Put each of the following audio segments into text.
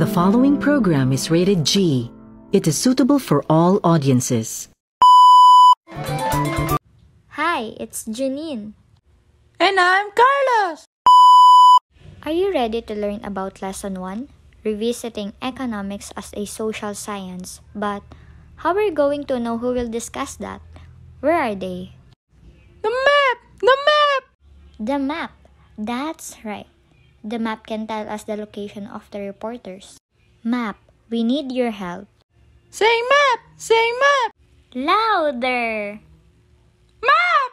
The following program is rated G. It is suitable for all audiences. Hi, it's Janine. And I'm Carlos. Are you ready to learn about Lesson 1? Revisiting economics as a social science. But how are we going to know who will discuss that? Where are they? The map! The map! The map. That's right. The map can tell us the location of the reporters. Map, we need your help. Say map! Say map! Louder! Map!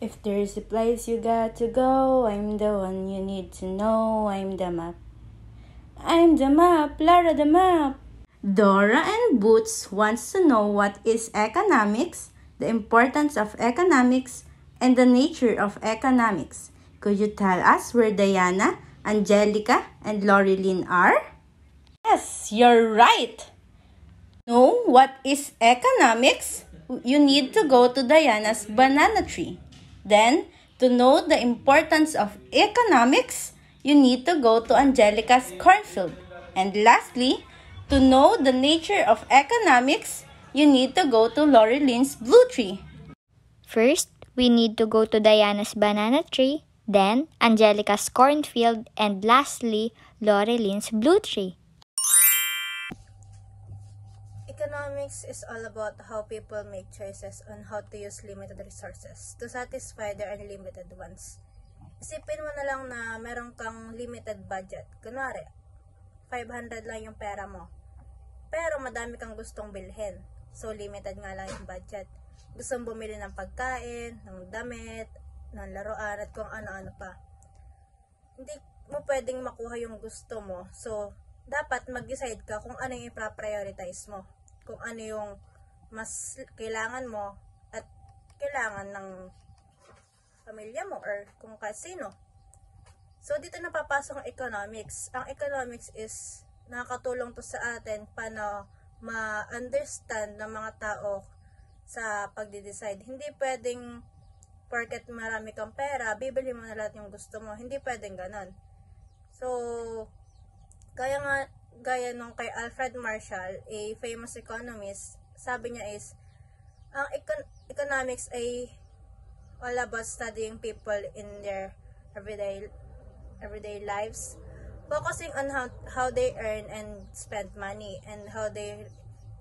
If there's a place you got to go, I'm the one you need to know. I'm the map. I'm the map, Lara the map. Dora and Boots wants to know what is economics, the importance of economics, and the nature of economics. Could you tell us where Diana, Angelica, and Lorilyn are? Yes, you're right. Know what is economics? You need to go to Diana's banana tree. Then, to know the importance of economics, you need to go to Angelica's cornfield. And lastly, to know the nature of economics, you need to go to Lorilyn's blue tree. First, we need to go to Diana's banana tree, then Angelica's cornfield, and lastly, Lorilyn's blue tree. Economics is all about how people make choices on how to use limited resources to satisfy their unlimited wants. Isipin mo na lang na meron kang limited budget. Kunwari, 500 lang yung pera mo. Pero madami kang gustong bilhin. So, limited nga lang yung budget. Gusto mong bumili ng pagkain, ng damit, ng laruan, at kung ano-ano pa. Hindi mo pwedeng makuha yung gusto mo. So, dapat mag-decide ka kung ano yung i-prioritize mo. Kung ano yung mas kailangan mo at kailangan ng pamilya mo or kung kasino. So, dito na papasok ang economics. Ang economics is nakakatulong to sa atin paano ma-understand ng mga tao sa pagde-decide. Hindi pwedeng porket marami kang pera, bibili mo na lahat yung gusto mo. Hindi pwedeng ganon. So, gaya nung kay Alfred Marshall, a famous economist, sabi niya is, ang economics ay all about studying people in their everyday lives, focusing on how they earn and spend money and how they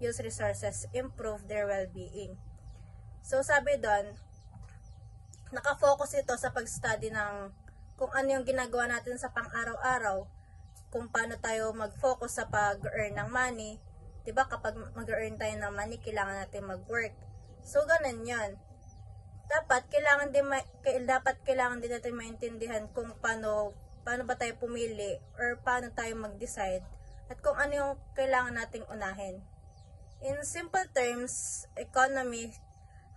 use resources, improve their well-being. So, sabi doon, nakafocus ito sa pag-study ng kung ano yung ginagawa natin sa pang-araw-araw, kung paano tayo mag-focus sa pag-earn ng money. Diba, kapag mag-earn tayo ng money, kailangan natin mag-work. So, ganun yan. Dapat kailangan din natin maintindihan kung paano ba tayo pumili or paano tayo mag-decide at kung ano yung kailangan nating unahin. In simple terms, economy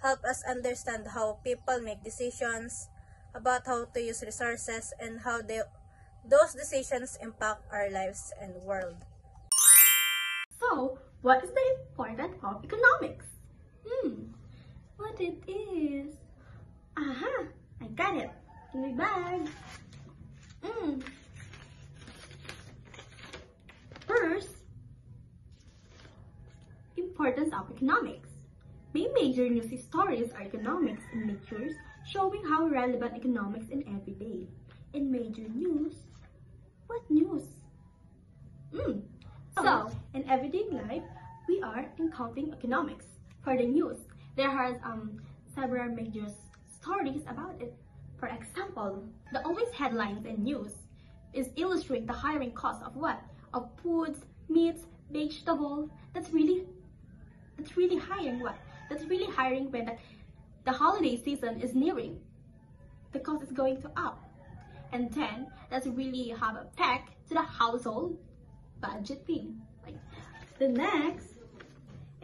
help us understand how people make decisions, about how to use resources, and how those decisions impact our lives and world. So, what is the importance of economics? What it is? Aha! I got it! In my bag! First, importance of economics. Main major news stories are economics in natures, showing how relevant economics in everyday. In major news, what news? So, in everyday life, we are encountering economics. For the news, there are several major stories about it. For example, the always headlines in news is illustrate the hiring cost of what? Of foods, meats, vegetables. That's really hiring what? That's really hiring when the holiday season is nearing. The cost is going to up. And then, that's really have an effect to the household budgeting. The next,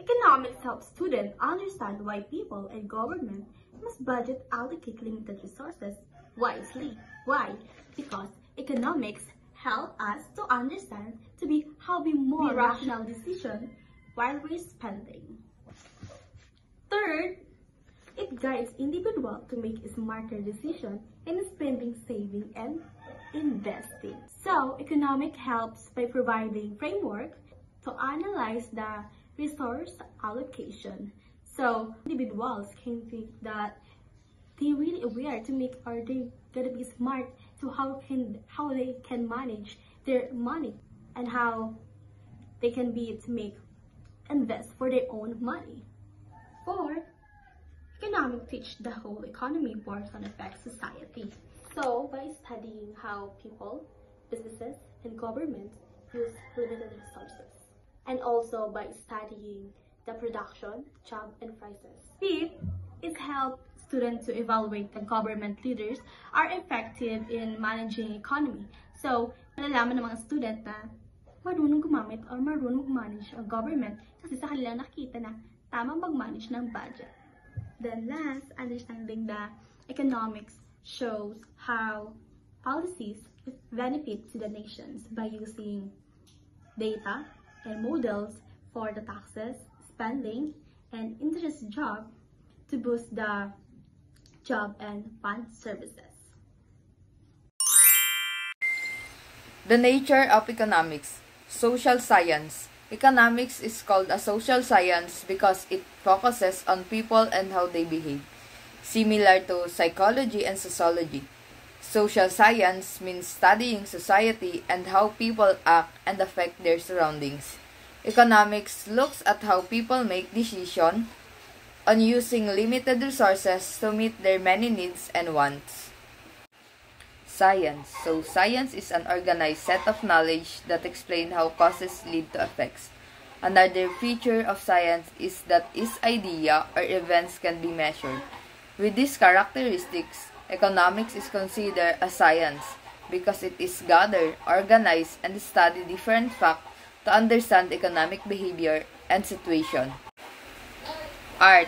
economics helps students understand why people and government must budget allocate limited resources wisely. Why? Because economics help us to understand how we more rational decision while we're spending. Third, it guides individuals to make a smarter decision in spending, saving, and investing. So, economics helps by providing framework to analyze the resource allocation. So, individuals can think that they're really aware to make, or they gotta be smart to how they can manage their money and how they can be to make invest for their own money. Fourth, economics teach the whole economy works and affects society. So, by studying how people, businesses, and governments use limited resources, and also by studying the production, job, and prices. Fifth, it helps students to evaluate the government leaders are effective in managing economy. So, malalaman ng mga student na marunong gumamit or marunong manage ang government kasi sa kanila nakita na tamang mag-manage ng budget. Then last, understanding the economics shows how policies benefit to the nations by using data and models for the taxes, spending, and interest job to boost the job and fund services. The nature of economics. Social science. Economics is called a social science because it focuses on people and how they behave, similar to psychology and sociology. Social science means studying society and how people act and affect their surroundings. Economics looks at how people make decisions on using limited resources to meet their many needs and wants. Science. So, science is an organized set of knowledge that explain how causes lead to effects. Another feature of science is that its idea or events can be measured. With these characteristics, economics is considered a science because it is gather, organize, and study different facts to understand economic behavior and situation. Art.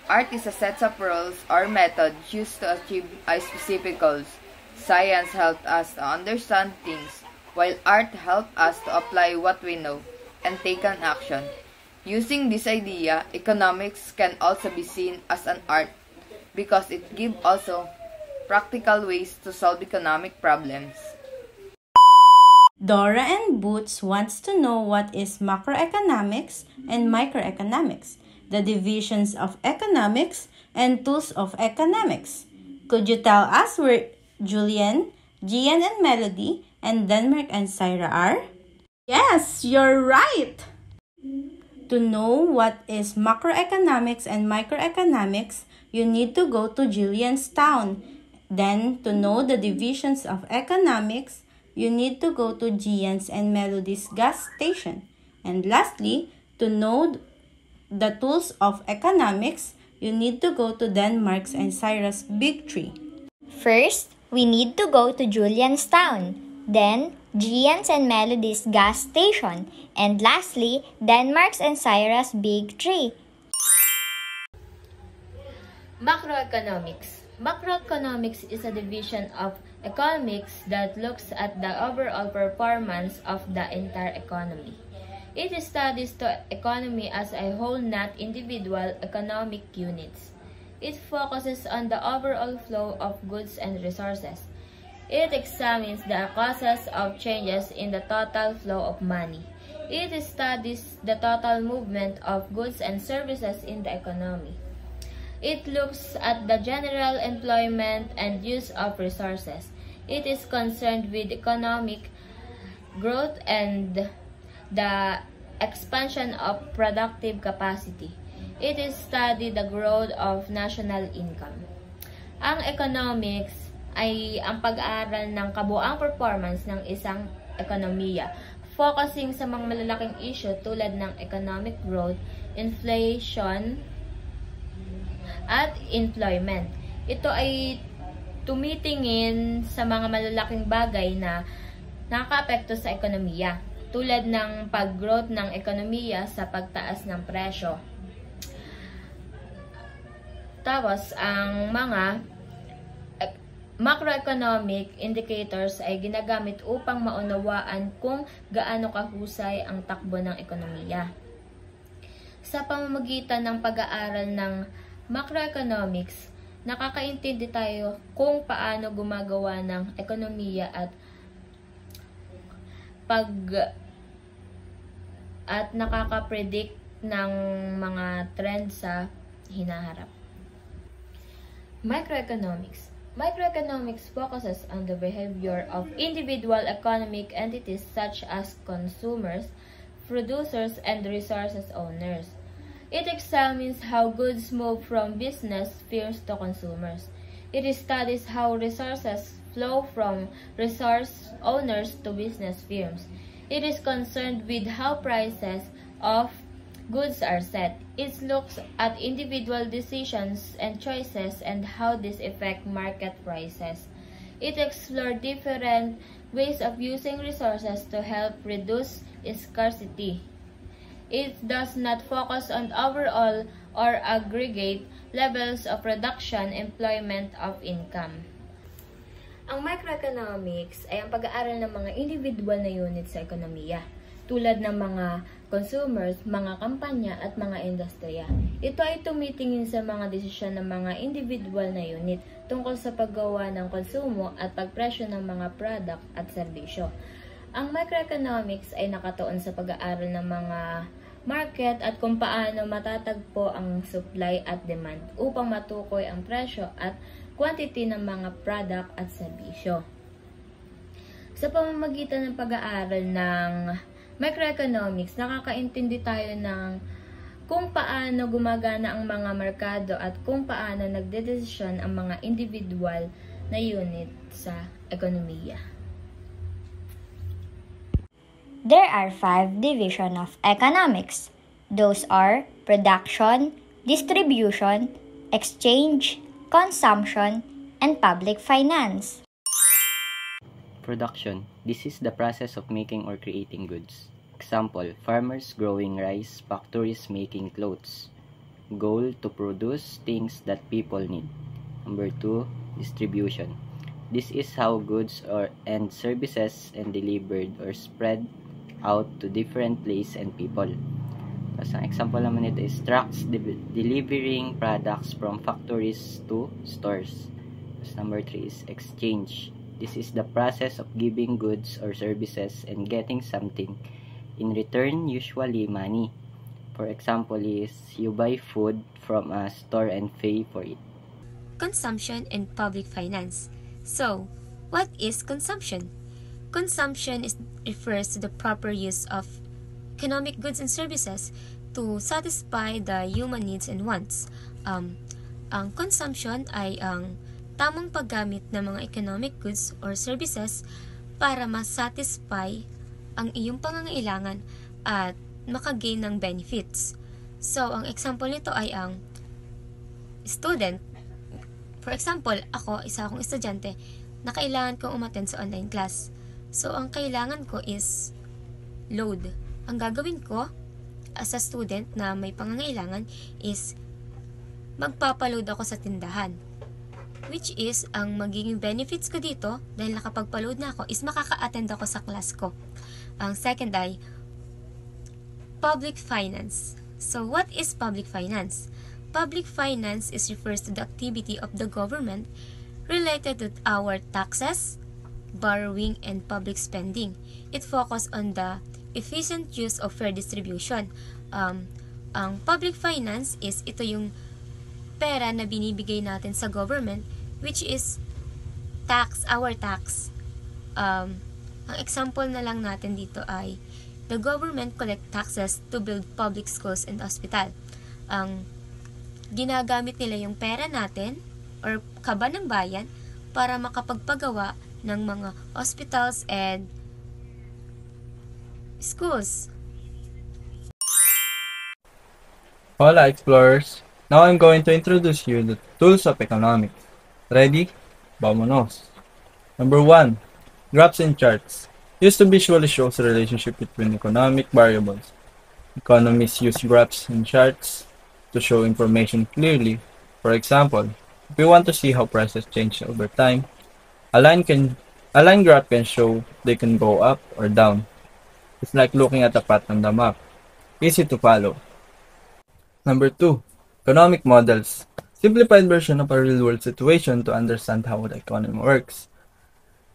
Art is a set of rules or methods used to achieve a specific goals. Science helps us to understand things, while art helps us to apply what we know and take an action. Using this idea, economics can also be seen as an art because it gives also practical ways to solve economic problems. Dora and Boots wants to know what is macroeconomics and microeconomics, the divisions of economics and tools of economics. Could you tell us where Julian, Gian and Melody, and Denmark and Syra are? Yes, you're right! To know what is macroeconomics and microeconomics, you need to go to Julian's town. Then, to know the divisions of economics, you need to go to Gian's and Melody's gas station. And lastly, to know the tools of economics, you need to go to Denmark's and Syra's big tree. First, we need to go to Julian's town, then Gian's and Melody's gas station, and lastly, Denmark's and Syra's big tree. Macroeconomics. Macroeconomics is a division of economics that looks at the overall performance of the entire economy. It studies the economy as a whole, not individual economic units. It focuses on the overall flow of goods and resources. It examines the causes of changes in the total flow of money. It studies the total movement of goods and services in the economy. It looks at the general employment and use of resources. It is concerned with economic growth and the expansion of productive capacity. It is study the growth of national income. Ang economics ay ang pag-aaral ng kabuuang performance ng isang ekonomiya, focusing sa mga malalaking issue tulad ng economic growth, inflation, at employment. Ito ay tumitingin sa mga malalaking bagay na nakakaapekto sa ekonomiya, tulad ng pag-growth ng ekonomiya sa pagtaas ng presyo. Tapos, ang mga macroeconomic indicators ay ginagamit upang maunawaan kung gaano kahusay ang takbo ng ekonomiya. Sa pamamagitan ng pag-aaral ng macroeconomics, nakakaintindi tayo kung paano gumagawa ng ekonomiya at nakaka-predict ng mga trend sa hinaharap. Microeconomics. Microeconomics focuses on the behavior of individual economic entities such as consumers, producers, and resources owners. It examines how goods move from business spheres to consumers. It studies how resources flow from resource owners to business firms. It is concerned with how prices of goods are set. It looks at individual decisions and choices and how this affect market prices. It explores different ways of using resources to help reduce scarcity. It does not focus on overall or aggregate levels of production, employment, of income. Ang microeconomics ay ang pag-aaral ng mga individual na unit sa ekonomiya, tulad ng mga consumers, mga kampanya, at mga industriya. Ito ay tumitingin sa mga desisyon ng mga individual na unit tungkol sa paggawa ng konsumo at pagpresyo ng mga product at serbisyo. Ang microeconomics ay nakatuon sa pag-aaral ng mga market at kung paano matatagpo ang supply at demand upang matukoy ang presyo at quantity ng mga product at serbisyo. Sa pamamagitan ng pag-aaral ng microeconomics, nakakaintindi tayo ng kung paano gumagana ang mga merkado at kung paano nagdedesisyon ang mga individual na unit sa ekonomiya. There are 5 divisions of economics. Those are production, distribution, exchange, consumption, and public finance. Production. This is the process of making or creating goods. Example, farmers growing rice, factories making clothes. Goal, to produce things that people need. Number 2, distribution. This is how goods and services and delivered or spread out to different places and people. Tapos ang example naman ito is trucks delivering products from factories to stores. Tapos number 3 is exchange. This is the process of giving goods or services and getting something in return, usually money. For example is you buy food from a store and pay for it. Consumption and public finance. So, what is consumption? Consumption refers to the proper use of economic goods and services to satisfy the human needs and wants. Ang consumption ay ang tamang paggamit ng mga economic goods or services para ma-satisfy ang iyong pangangailangan at makagain ng benefits. So, ang example nito ay ang student. For example, isa akong estudyante na kailangan kong umattend sa online class. So, ang kailangan ko is load. Ang gagawin ko as a student na may pangangailangan is magpapaload ako sa tindahan. Which is, ang magiging benefits ko dito, dahil nakapagpaload na ako, is makaka-attend ako sa class ko. Ang second ay public finance. So, what is public finance? Public finance refers to the activity of the government related to our taxes, borrowing, and public spending. It focuses on the efficient use of fair distribution. Ang public finance ito yung pera na binibigay natin sa government, which is our tax. Ang example na lang natin dito ay the government collect taxes to build public schools and hospital. Ginagamit nila yung pera natin or kaba ng bayan para makapagpagawa ng mga hospitals and schools. Hola explorers! Now I'm going to introduce you the tools of economics. Ready? Vamonos! Number 1. Graphs and charts. Used to visually shows the relationship between economic variables. Economists use graphs and charts to show information clearly. For example, if we want to see how prices change over time, a line graph can show they can go up or down. It's like looking at a path on the map. Easy to follow. Number 2. Economic models. Simplified version of a real-world situation to understand how the economy works.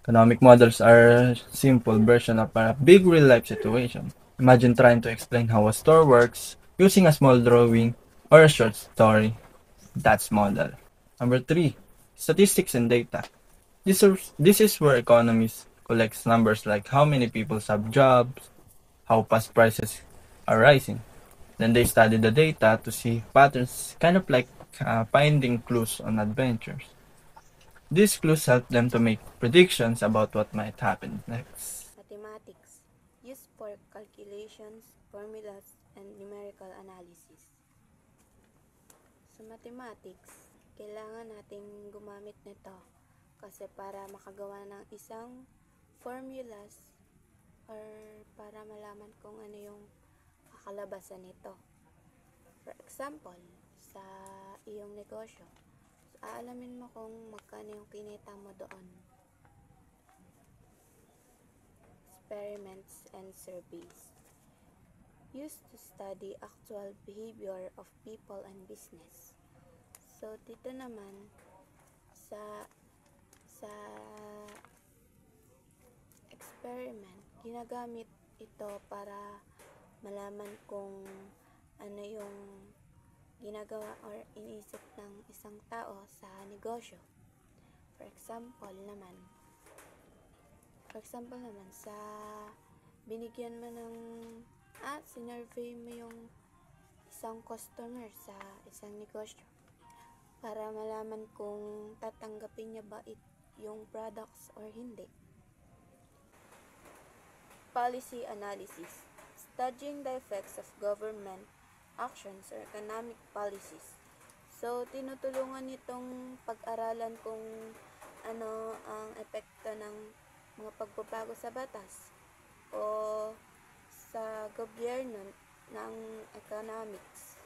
Economic models are a simple version of a big real-life situation. Imagine trying to explain how a store works using a small drawing or a short story. That's model. Number 3. Statistics and data. This is where economists collect numbers like how many people have jobs, how fast prices are rising. Then they study the data to see patterns, kind of like finding clues on adventures. These clues help them to make predictions about what might happen next. Mathematics, used for calculations, formulas, and numerical analysis. Sa mathematics, kailangan nating gumamit nito kasi para makagawa ng isang formulas or para malaman kung ano yung kakalabasan nito. For example, sa iyong negosyo, aalamin mo kung magkano yung kinita mo doon. Experiments and surveys used to study actual behavior of people and business. So, dito naman sa experiment, ginagamit ito para malaman kung ano yung ginagawa or iniisip ng isang tao sa negosyo. For example naman, sa binigyan mo ng sinurvey mo yung isang customer sa isang negosyo para malaman kung tatanggapin niya ba yung products or hindi. Policy analysis, studying the effects of government actions or economic policies. So, tinutulungan nitong pag-aralan kung ano ang epekto ng mga pagbabago sa batas o sa gobyerno ng economics.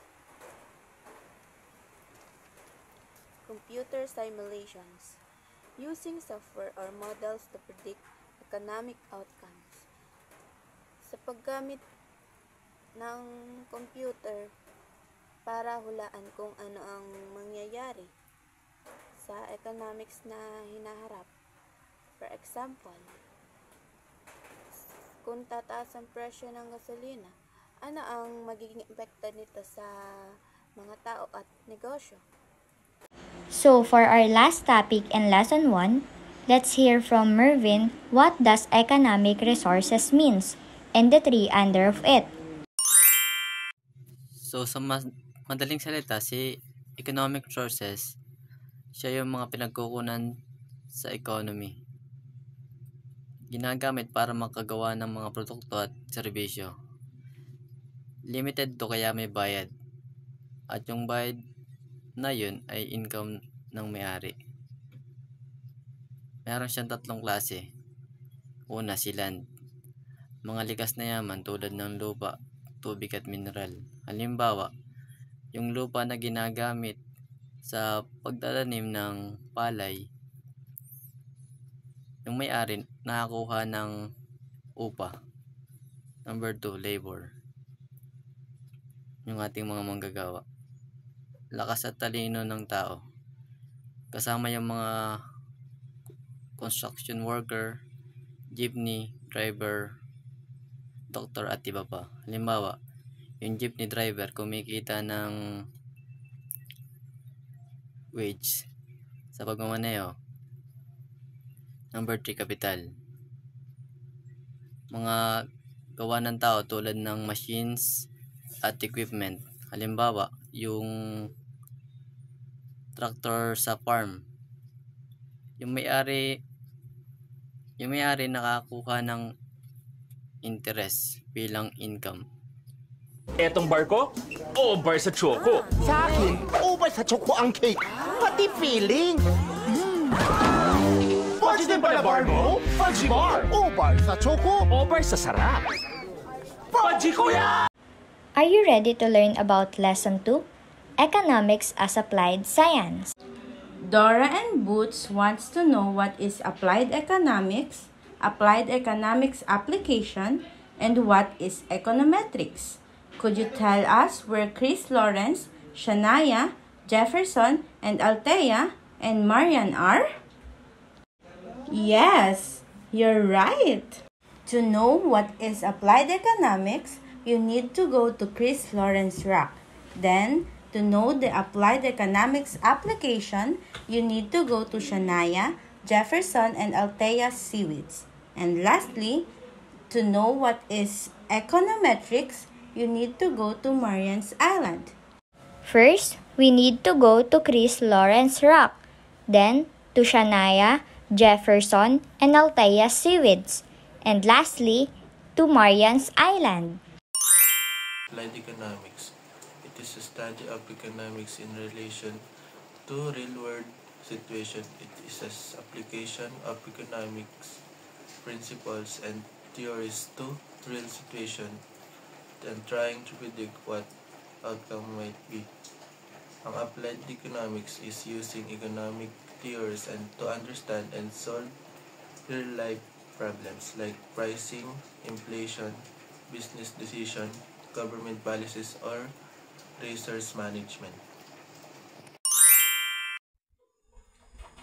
Computer simulations, using software or models to predict economic outcomes. Sa paggamit ng computer para hulaan kung ano ang mangyayari sa economics na hinaharap. For example, kung tataas ang presyo ng gasolina, ano ang magiging epekto nito sa mga tao at negosyo? So for our last topic in Lesson 1, let's hear from Mervin what does economic resources means and the three under of it. So, sa madaling salita, si economic resources, siya yung mga pinagkukunan sa economy. Ginagamit para makagawa ng mga produkto at serbisyo. Limited to kaya may bayad. At yung bayad na yun ay income ng may-ari. Meron siyang tatlong klase. Una, si land. Mga likas na yaman tulad ng lupa, tubig at mineral. Halimbawa, yung lupa na ginagamit sa pagtatanim ng palay, yung may-ari nakakuha ng upa. Number 2, labor. Yung ating mga manggagawa. Lakas at talino ng tao. Kasama yung mga construction worker, jeepney, driver, doktor at iba pa. Halimbawa, yung jeepney driver kumikita ng wage sa pagmamaneho. Number 3, kapital. Mga gawa ng tao tulad ng machines at equipment. Halimbawa, yung tractor sa farm. Yung may-ari nakakuha ng interest bilang income. Etong bar ko, over sa choco. Sa akin, over sa choco ang cake. Pati feeling. Fudge din pala bar mo? Fudge bar. Over sa choco. Over sa sarap. Fudge ko yan! Are you ready to learn about Lesson 2? Economics as Applied Science. Dora and Boots wants to know what is applied economics application, and what is econometrics. Could you tell us where Chris Lawrence, Shania, Jefferson, and Althea, and Marian are? Yes, you're right. To know what is applied economics, you need to go to Chris Lawrence Rock. Then, to know the applied economics application, you need to go to Shania, Jefferson, and Althea Seaweeds. And lastly, to know what is econometrics, you need to go to Marian's Island. First, we need to go to Chris Lawrence Rock, then to Shania, Jefferson, and Althea Seaweeds, and lastly, to Marian's Island. Applied economics. It is a study of economics in relation to real-world situation. It is an application of economics principles and theories to real situation and trying to predict what outcome might be. Ang applied economics is using economic theories and to understand and solve real-life problems like pricing, inflation, business decision, government policies, or resource management.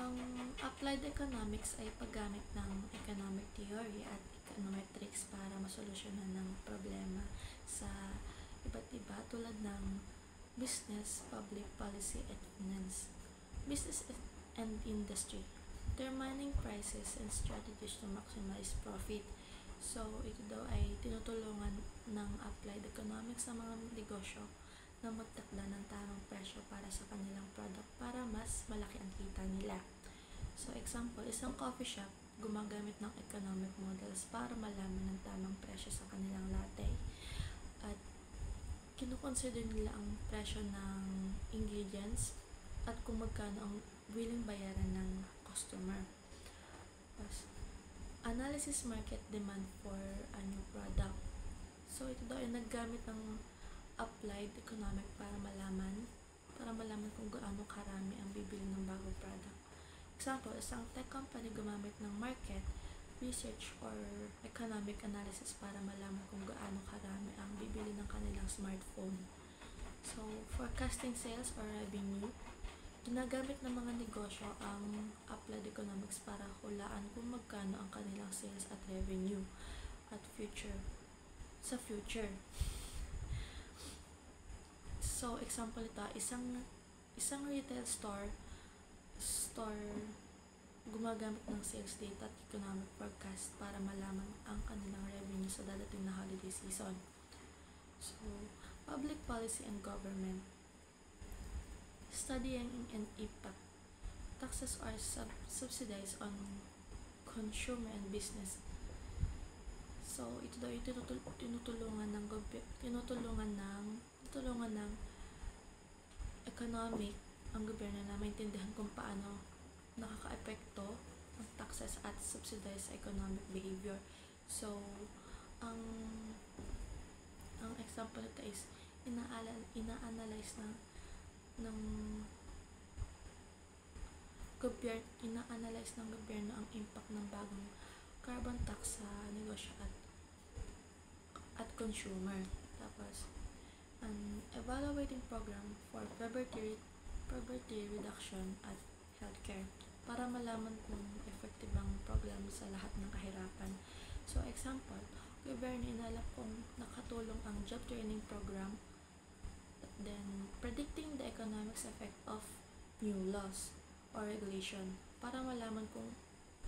Ang applied economics ay paggamit ng economic theory at econometrics para masolusyonan ng problema sa iba't iba tulad ng business, public policy, at finance. Business and industry, determining prices and strategies to maximize profit. So, ito daw ay tinutulungan ng applied economics sa mga negosyo na magtakda ng tamang presyo para sa kanilang product para mas malaki ang kita nila. So, example, isang coffee shop gumagamit ng economic models para malaman ng tamang presyo sa kanilang latte. At kinukonsider nila ang presyo ng ingredients at kung magkano ang willing bayaran ng customer. Tapos, analysis market demand for a new product. So, ito daw ay naggamit ng applied economic para malaman kung gaano karami ang bibili ng bagong product. Example, isang tech company gumamit ng market research or economic analysis para malaman kung gaano karami ang bibili ng kanilang smartphone. So, forecasting sales or revenue, ginagamit ng mga negosyo ang applied economics para hulaan kung magkano ang kanilang sales at revenue at sa future. So, example ito, isang retail store gumagamit ng sales data at economic forecast para malaman ang kanilang revenue sa dadating na holiday season. So, public policy and government, studying an impact. Taxes are subsidized on consumer and business. So, ito daw tinutulungan ng economic ang gobyerno na maintindihan kung paano nakaka-epekto ang taxes at subsidized economic behavior. So, ang example nito is ina-analyze ng gobyerno ang impact ng bagong carbon tax sa negosyo at consumer. Tapos, an evaluating program for poverty reduction at healthcare para malaman kung effective ang program sa lahat ng kahirapan. So, example, gobyerno inalap kung nakatulong ang job training program, then predicting the economics effect of new laws or regulation para malaman kung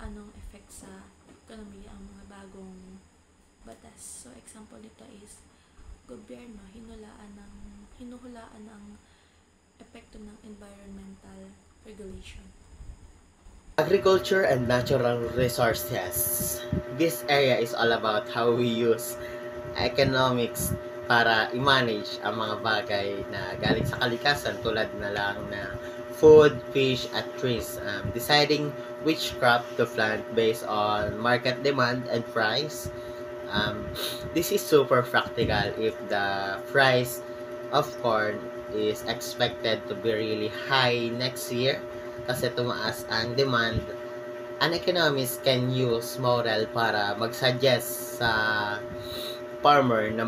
anong effect sa ekonomiya ang mga bagong batas. So, example nito is gobyerno hinuhulaan ng epekto ng environmental regulation. Agriculture and natural resources. This area is all about how we use economics para i-manage ang mga bagay na galing sa kalikasan tulad na lang na food, fish, at trees. Deciding which crop to plant based on market demand and price. This is super practical if the price of corn is expected to be really high next year kasi tumaas ang demand. An economist can use model para mag-suggest sa farmer na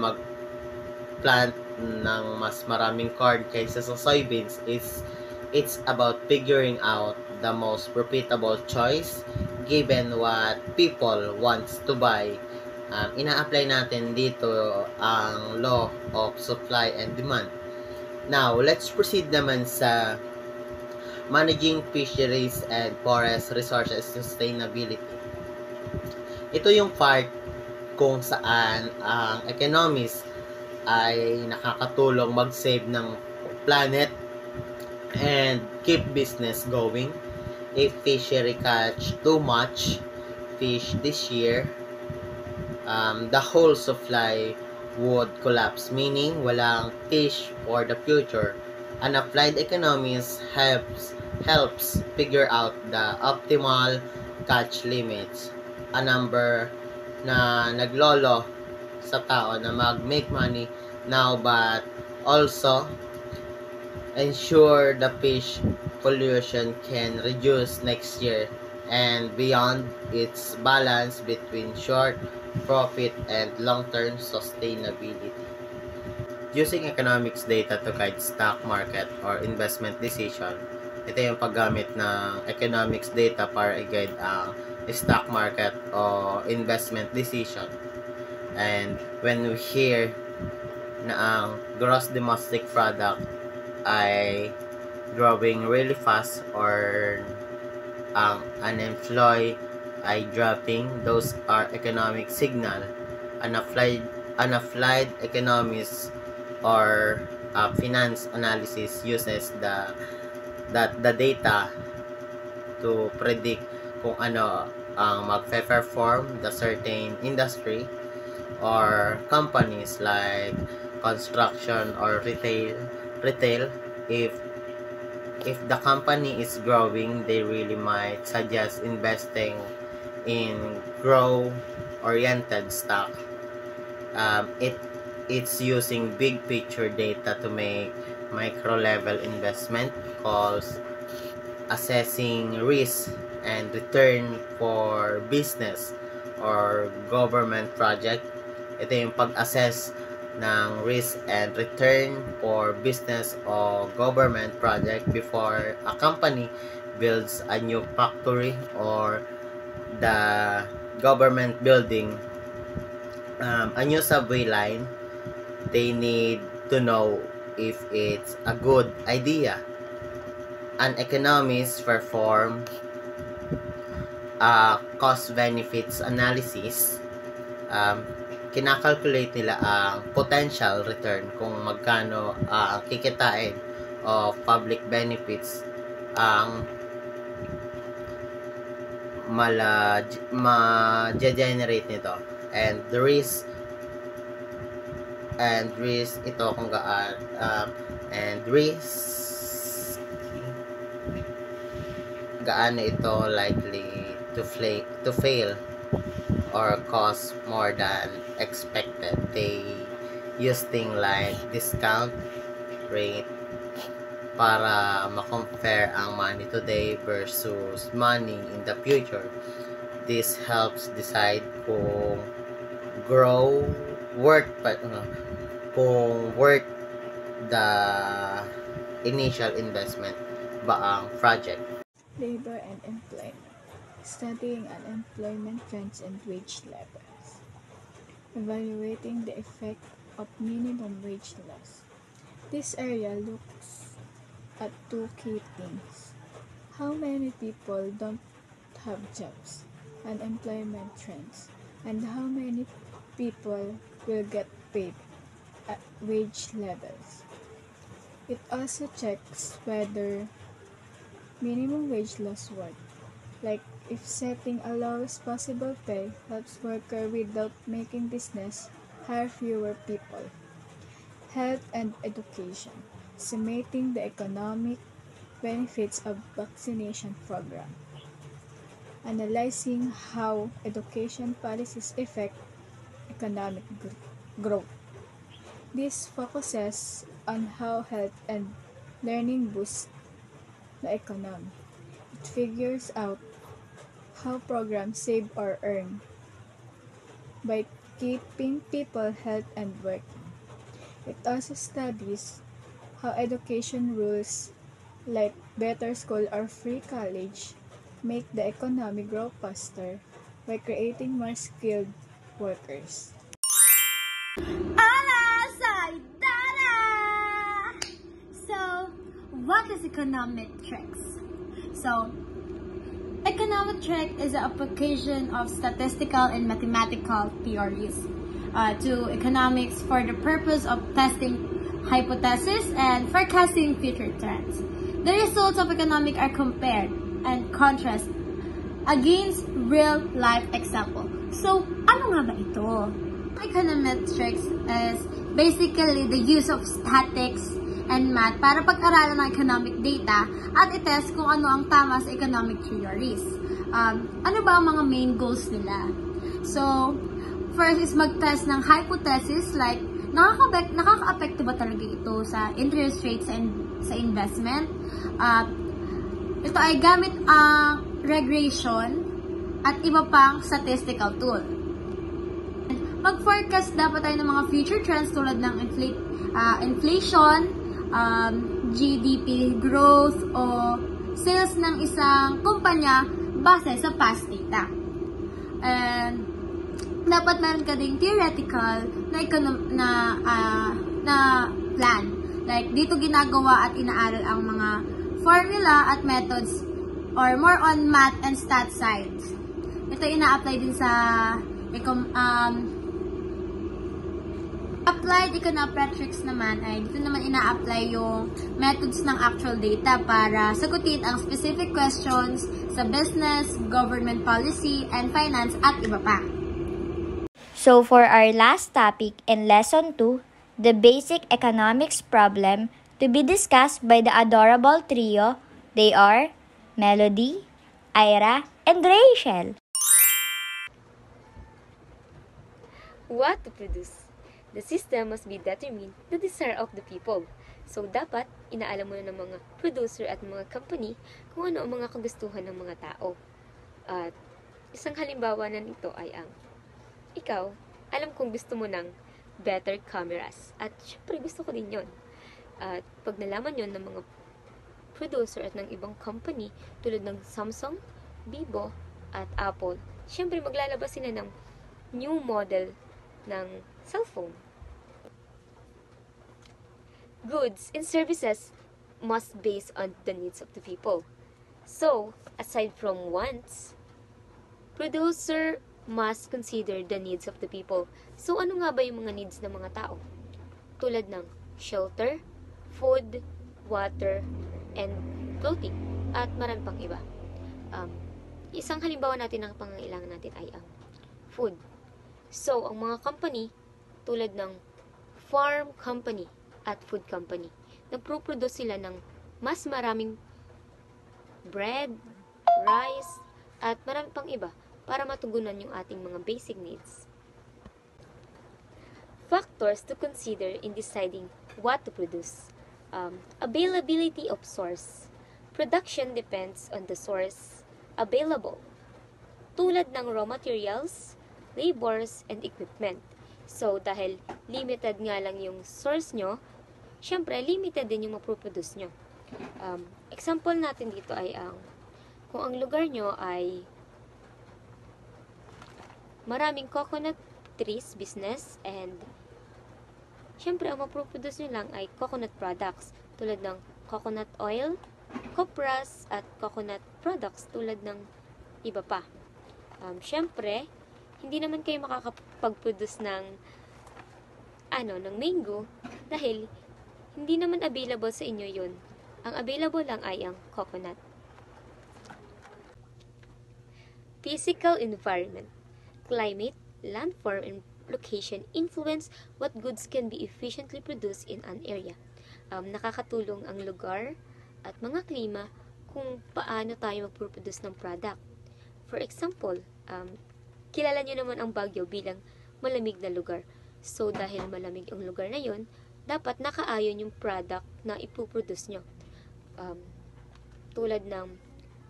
plant ng mas maraming corn kaysa sa soybeans is it's about figuring out the most profitable choice given what people wants to buy. Ina-apply natin dito ang law of supply and demand. Now, let's proceed naman sa managing fisheries and forest resources sustainability. Ito yung part kung saan ang economists ay nakakatulong mag-save ng planet and keep business going. If fishery catch too much fish this year, the whole supply would collapse, meaning walang fish for the future. An applied economics helps figure out the optimal catch limits, a number na naglolo sa tao na mag-make money now but also ensure the fish pollution can reduce next year and beyond. Its balance between short profit and long-term sustainability. Using economics data to guide stock market or investment decision, ito yung paggamit ng economics data para i-guide ang stock market o investment decision. And when we hear na ang gross domestic product ay growing really fast or ang unemployed ay dropping, those are economic signal. An applied economics or finance analysis uses the data to predict kung ano ang magpe-perform the certain industry or companies like construction or retail. If the company is growing, they really might suggest investing in growth-oriented stock. It's using big picture data to make micro-level investment calls, assessing risk and return for business or government project. Ito yung pag-assess ng risk and return for business or government project before a company builds a new factory or the government building a new subway line. They need to know if it's a good idea. An economist perform a cost benefits analysis. Kinakalculate nila ang potential return kung magkano ang kikitain of public benefits ang ma-generate nito, and the risk ito kung gaan and risk gaano ito likely to fail or cost more than expected. They use things like discount rate para ma-compare ang money today versus money in the future. This helps decide kung worth the initial investment ba ang project. Labor and employment. Studying unemployment trends and wage levels. Evaluating the effect of minimum wage laws. This area looks at two key things: how many people don't have jobs, unemployment trends, and how many people will get paid at wage levels. It also checks whether minimum wage laws work, like if setting a lowest possible pay helps worker without making business hire fewer people. Health and education. Estimating the economic benefits of vaccination program. Analyzing how education policies affect economic growth. This focuses on how health and learning boost the economy. It figures out how programs save or earn by keeping people healthy and working. It also studies how education rules like better school or free college make the economy grow faster by creating more skilled workers. So, what is econometrics? So, econometrics is the application of statistical and mathematical theories to economics for the purpose of testing hypotheses and forecasting future trends. The results of economics are compared and contrast against real-life example. So, ano nga ba ito? Econometrics is basically the use of statistics and math para pag-aralan ng economic data at i-test kung ano ang tama sa economic theories. Ano ba ang mga main goals nila? So, first is mag-test ng hypothesis like nakaka-apekto ba talaga ito sa interest rates sa investment? Ito ay gamit ang regression at iba pang statistical tool. Mag-forecast dapat tayo ng mga future trends tulad ng inflation, GDP growth, o sales ng isang kumpanya base sa past data. And dapat meron ka ding theoretical na plan. Like, dito ginagawa at inaaral ang mga formula at methods or more on math and stat sides. Ito ina-apply din sa applied econometrics naman ay dito naman ina-apply yung methods ng actual data para sagutin ang specific questions sa business, government policy, and finance at iba pa. So for our last topic in Lesson 2, the basic economics problem to be discussed by the adorable trio, they are Melody, Ira, and Rachel. What to produce? The system must be determined the desire of the people. So, dapat, inaalam mo na ng mga producer at mga company kung ano ang mga kagustuhan ng mga tao. At isang halimbawa na nito ay ang ikaw, alam kong gusto mo ng better cameras. At syempre, gusto ko din yon. At pag nalaman yon ng mga producer at ng ibang company tulad ng Samsung, Vivo, at Apple, syempre maglalabas sila ng new model ng cellphone. Goods and services must base on the needs of the people. So, aside from wants, producer must consider the needs of the people. So, ano nga ba yung mga needs ng mga tao? Tulad ng shelter, food, water, and clothing, at marami pang iba. Isang halimbawa natin ng pangangailangan natin ay ang food. So, ang mga company, tulad ng farm company at food company, nagpo-produce sila ng mas maraming bread, rice, at marami pang iba para matugunan yung ating mga basic needs. Factors to consider in deciding what to produce. Availability of source. Production depends on the source available. Tulad ng raw materials, labors, and equipment. So, dahil limited nga lang yung source nyo, syempre, limited din yung maproproduce nyo. Example natin dito ay kung ang lugar nyo ay maraming coconut trees business, and syempre, ang maproproduce nyo lang ay coconut products tulad ng coconut oil, copras, at coconut products tulad ng iba pa. Syempre, hindi naman kayo makakapag-produce ng mango dahil hindi naman available sa inyo yun. Ang available lang ay ang coconut. Physical environment, climate, landform, and location influence what goods can be efficiently produced in an area. Nakakatulong ang lugar at mga klima kung paano tayo mag-produce ng product. For example, kilala nyo naman ang Baguio bilang malamig na lugar. So, dahil malamig ang lugar na yon, dapat nakaayon yung product na ipuproduce nyo. Tulad ng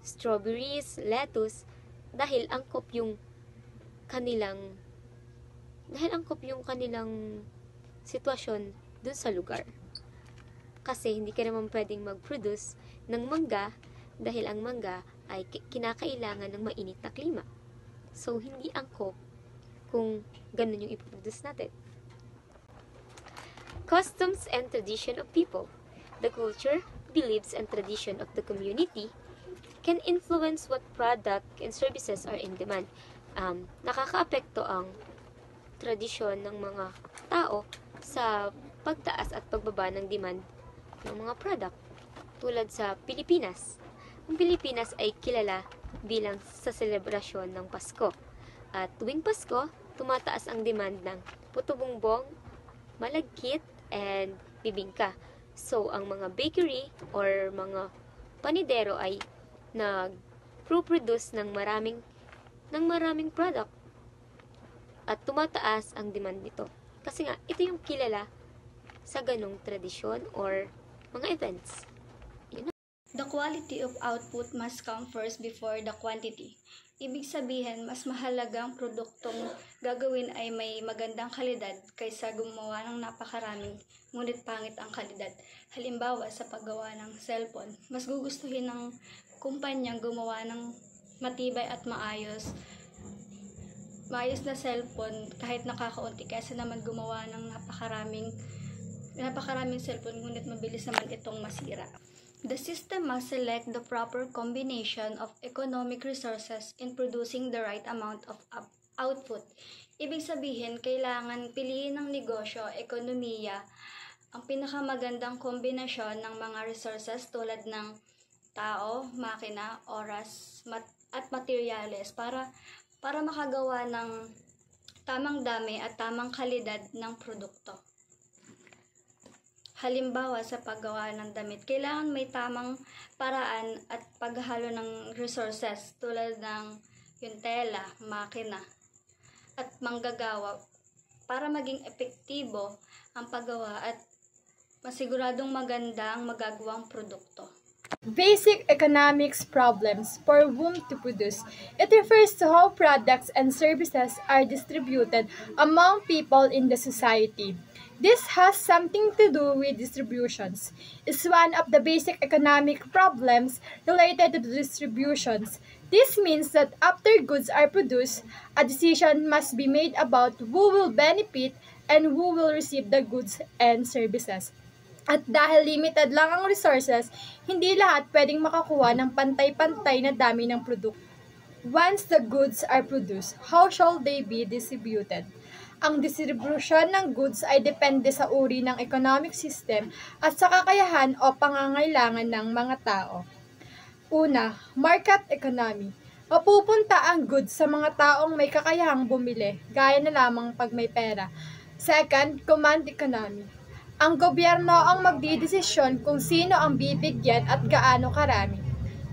strawberries, lettuce, dahil angkop yung kanilang sitwasyon dun sa lugar. Kasi hindi ka naman pwedeng mag-produce ng mangga dahil ang mangga ay kinakailangan ng mainit na klima. So, hindi angkop kung ganun yung ipoproduce natin. Customs and tradition of people. The culture, beliefs, and tradition of the community can influence what product and services are in demand. Nakakaapekto ang tradisyon ng mga tao sa pagtaas at pagbaba ng demand ng mga product. Tulad sa Pilipinas. Ang Pilipinas ay kilala bilang sa selebrasyon ng Pasko. At tuwing Pasko, tumataas ang demand ng puto bongbong, malagkit, and bibingka. So, ang mga bakery or mga panidero ay nag-produce ng maraming product. At tumataas ang demand nito. Kasi nga, ito yung kilala sa ganong tradisyon or mga events. The quality of output must come first before the quantity. Ibig sabihin, mas mahalagang produktong gagawin ay may magandang kalidad kaysa gumawa ng napakaraming ngunit pangit ang kalidad. Halimbawa, sa paggawa ng cellphone, mas gugustuhin ng kumpanyang gumawa ng matibay at maayos na cellphone kahit nakakaunti kaysa naman gumawa ng napakaraming cellphone ngunit mabilis naman itong masira. The system must select the proper combination of economic resources in producing the right amount of output. Ibig sabihin, kailangan piliin ng negosyo, ekonomiya, ang pinakamagandang kombinasyon ng mga resources tulad ng tao, makina, oras, at materyales para makagawa ng tamang dami at tamang kalidad ng produkto. Halimbawa, sa paggawa ng damit, kailangan may tamang paraan at paghahalo ng resources tulad ng yung tela, makina, at manggagawa para maging epektibo ang paggawa at masiguradong maganda ang magagawang produkto. Basic economics problems for whom to produce. It refers to how products and services are distributed among people in the society. This has something to do with distributions. It's one of the basic economic problems related to the distributions. This means that after goods are produced, a decision must be made about who will benefit and who will receive the goods and services. At dahil limited lang ang resources, hindi lahat pwedeng makakuha ng pantay-pantay na dami ng produkto. Once the goods are produced, how shall they be distributed? Ang distribution ng goods ay depende sa uri ng economic system at sa kakayahan o pangangailangan ng mga tao. Una, market economy. Mapupunta ang goods sa mga taong may kakayahang bumili, gaya na lamang pag may pera. Second, command economy. Ang gobyerno ang magdidesisyon kung sino ang bibigyan at gaano karami.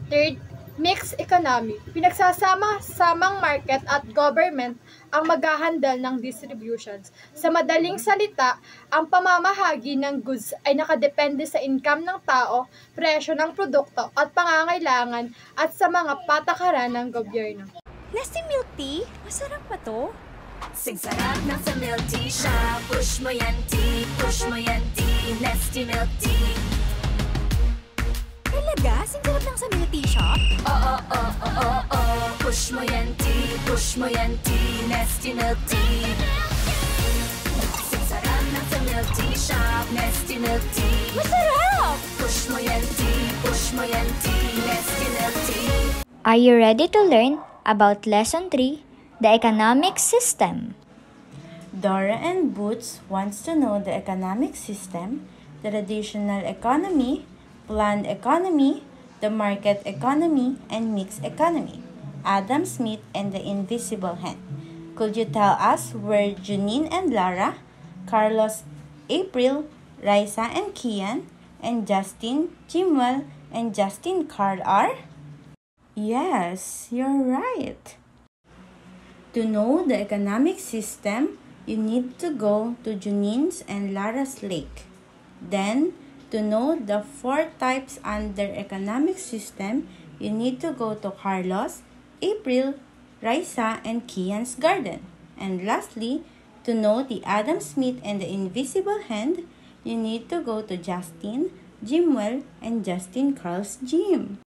Third, mixed economy. Pinagsasama-samang market at government ang maghahandle ng distributions. Sa madaling salita, ang pamamahagi ng goods ay nakadepende sa income ng tao, presyo ng produkto at pangangailangan at sa mga patakaran ng gobyerno. Nesty Milk Tea? Masarap pa to? Sing sarap ng sa Milk Tea siya. Push mo yan tea, push mo yan tea, Nesty Milk Tea. Talaga? Sing sarap ng sa Milk Tea siya? Oo. Push mo yan tea, Nesty Milk Tea. Sing sarap ng sa Milk Tea shop, Nesty Milk Tea. Masarap! Push mo yan tea, Nesty Milk Tea. Are you ready to learn about Lesson 3, the economic system? Dora and Boots wants to know the economic system, the traditional economy, planned economy, the market economy, and mixed economy. Adam Smith and the Invisible Hand. Could you tell us where Janine and Lara, Carlos, April, Raisa and Kian, and Justin, Jimwell, and Justin Carl are? Yes, you're right. To know the economic system, you need to go to Janine's and Lara's lake. Then, to know the 4 types under economic system, you need to go to Carlos, April, Raisa, and Kian's garden. And lastly, to know the Adam Smith and the Invisible Hand, you need to go to Justin, Jimwell, and Justin Carl's gym.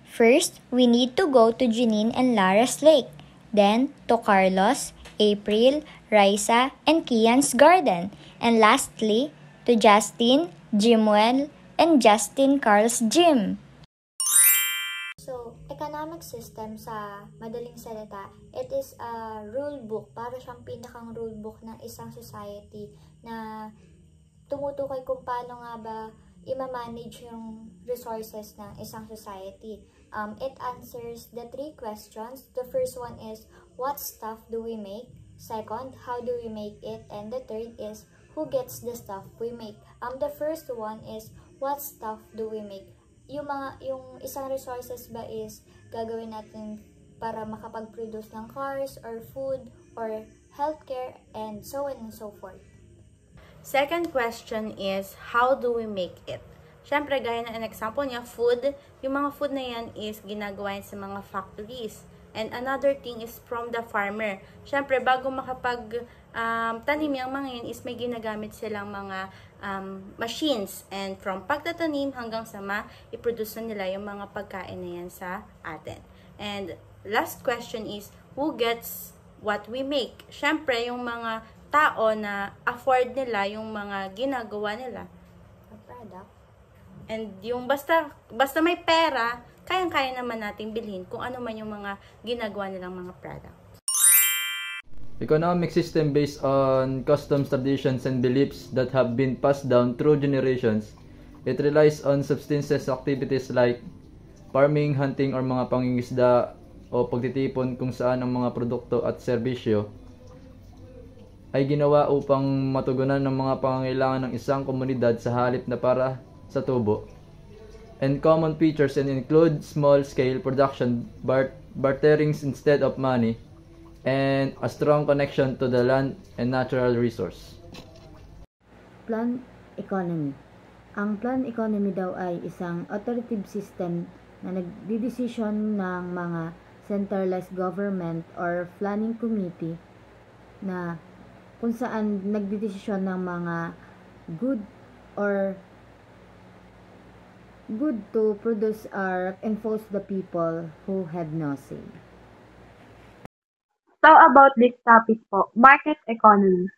First, we need to go to Janine and Lara's lake. Then, to Carlos, April, Raisa, and Kian's garden. And lastly, to Justin, Jimwell, and Justin Carl's gym. So, economic system sa madaling salita, it is a rule book. Para siyang pinakang rule book ng isang society na tumutukoy kung paano nga ba i-manage yung resources ng isang society. It answers the 3 questions. The first one is, what stuff do we make? Second, how do we make it? And the third is, who gets the stuff we make? The first one is, what stuff do we make? Yung isang resources ba is gagawin natin para makapag-produce ng cars or food or healthcare and so on and so forth. Second question is, how do we make it? Siyempre, gaya na an example niya, food. Yung mga food na yan is ginagawa yan sa mga factories. And another thing is from the farmer. Siyempre, bago tanim yung mga yun is may ginagamit silang mga machines. And from pagtatanim hanggang sa i-produce nila yung mga pagkain na yan sa atin. And last question is, who gets what we make? Siyempre, yung mga tao na afford nila yung mga ginagawa nila. Product. And yung basta may pera, kayang-kaya naman nating bilhin kung ano man yung mga ginagawa nilang mga product. Economic system based on customs, traditions, and beliefs that have been passed down through generations. It relies on subsistence activities like farming, hunting, or mga pangingisda o pagtitipon kung saan ang mga produkto at serbisyo ay ginawa upang matugunan ng mga pangangailangan ng isang komunidad sa halip na para sa tubo. And common features include small-scale production, barterings instead of money, and a strong connection to the land and natural resource. Planned economy. Ang planned economy daw ay isang authoritative system na nagdidesisyon ng mga centralized government or planning committee na kung saan nagdidesisyon ng mga good to produce or enforce the people who have no say. So about this topic po, market economy.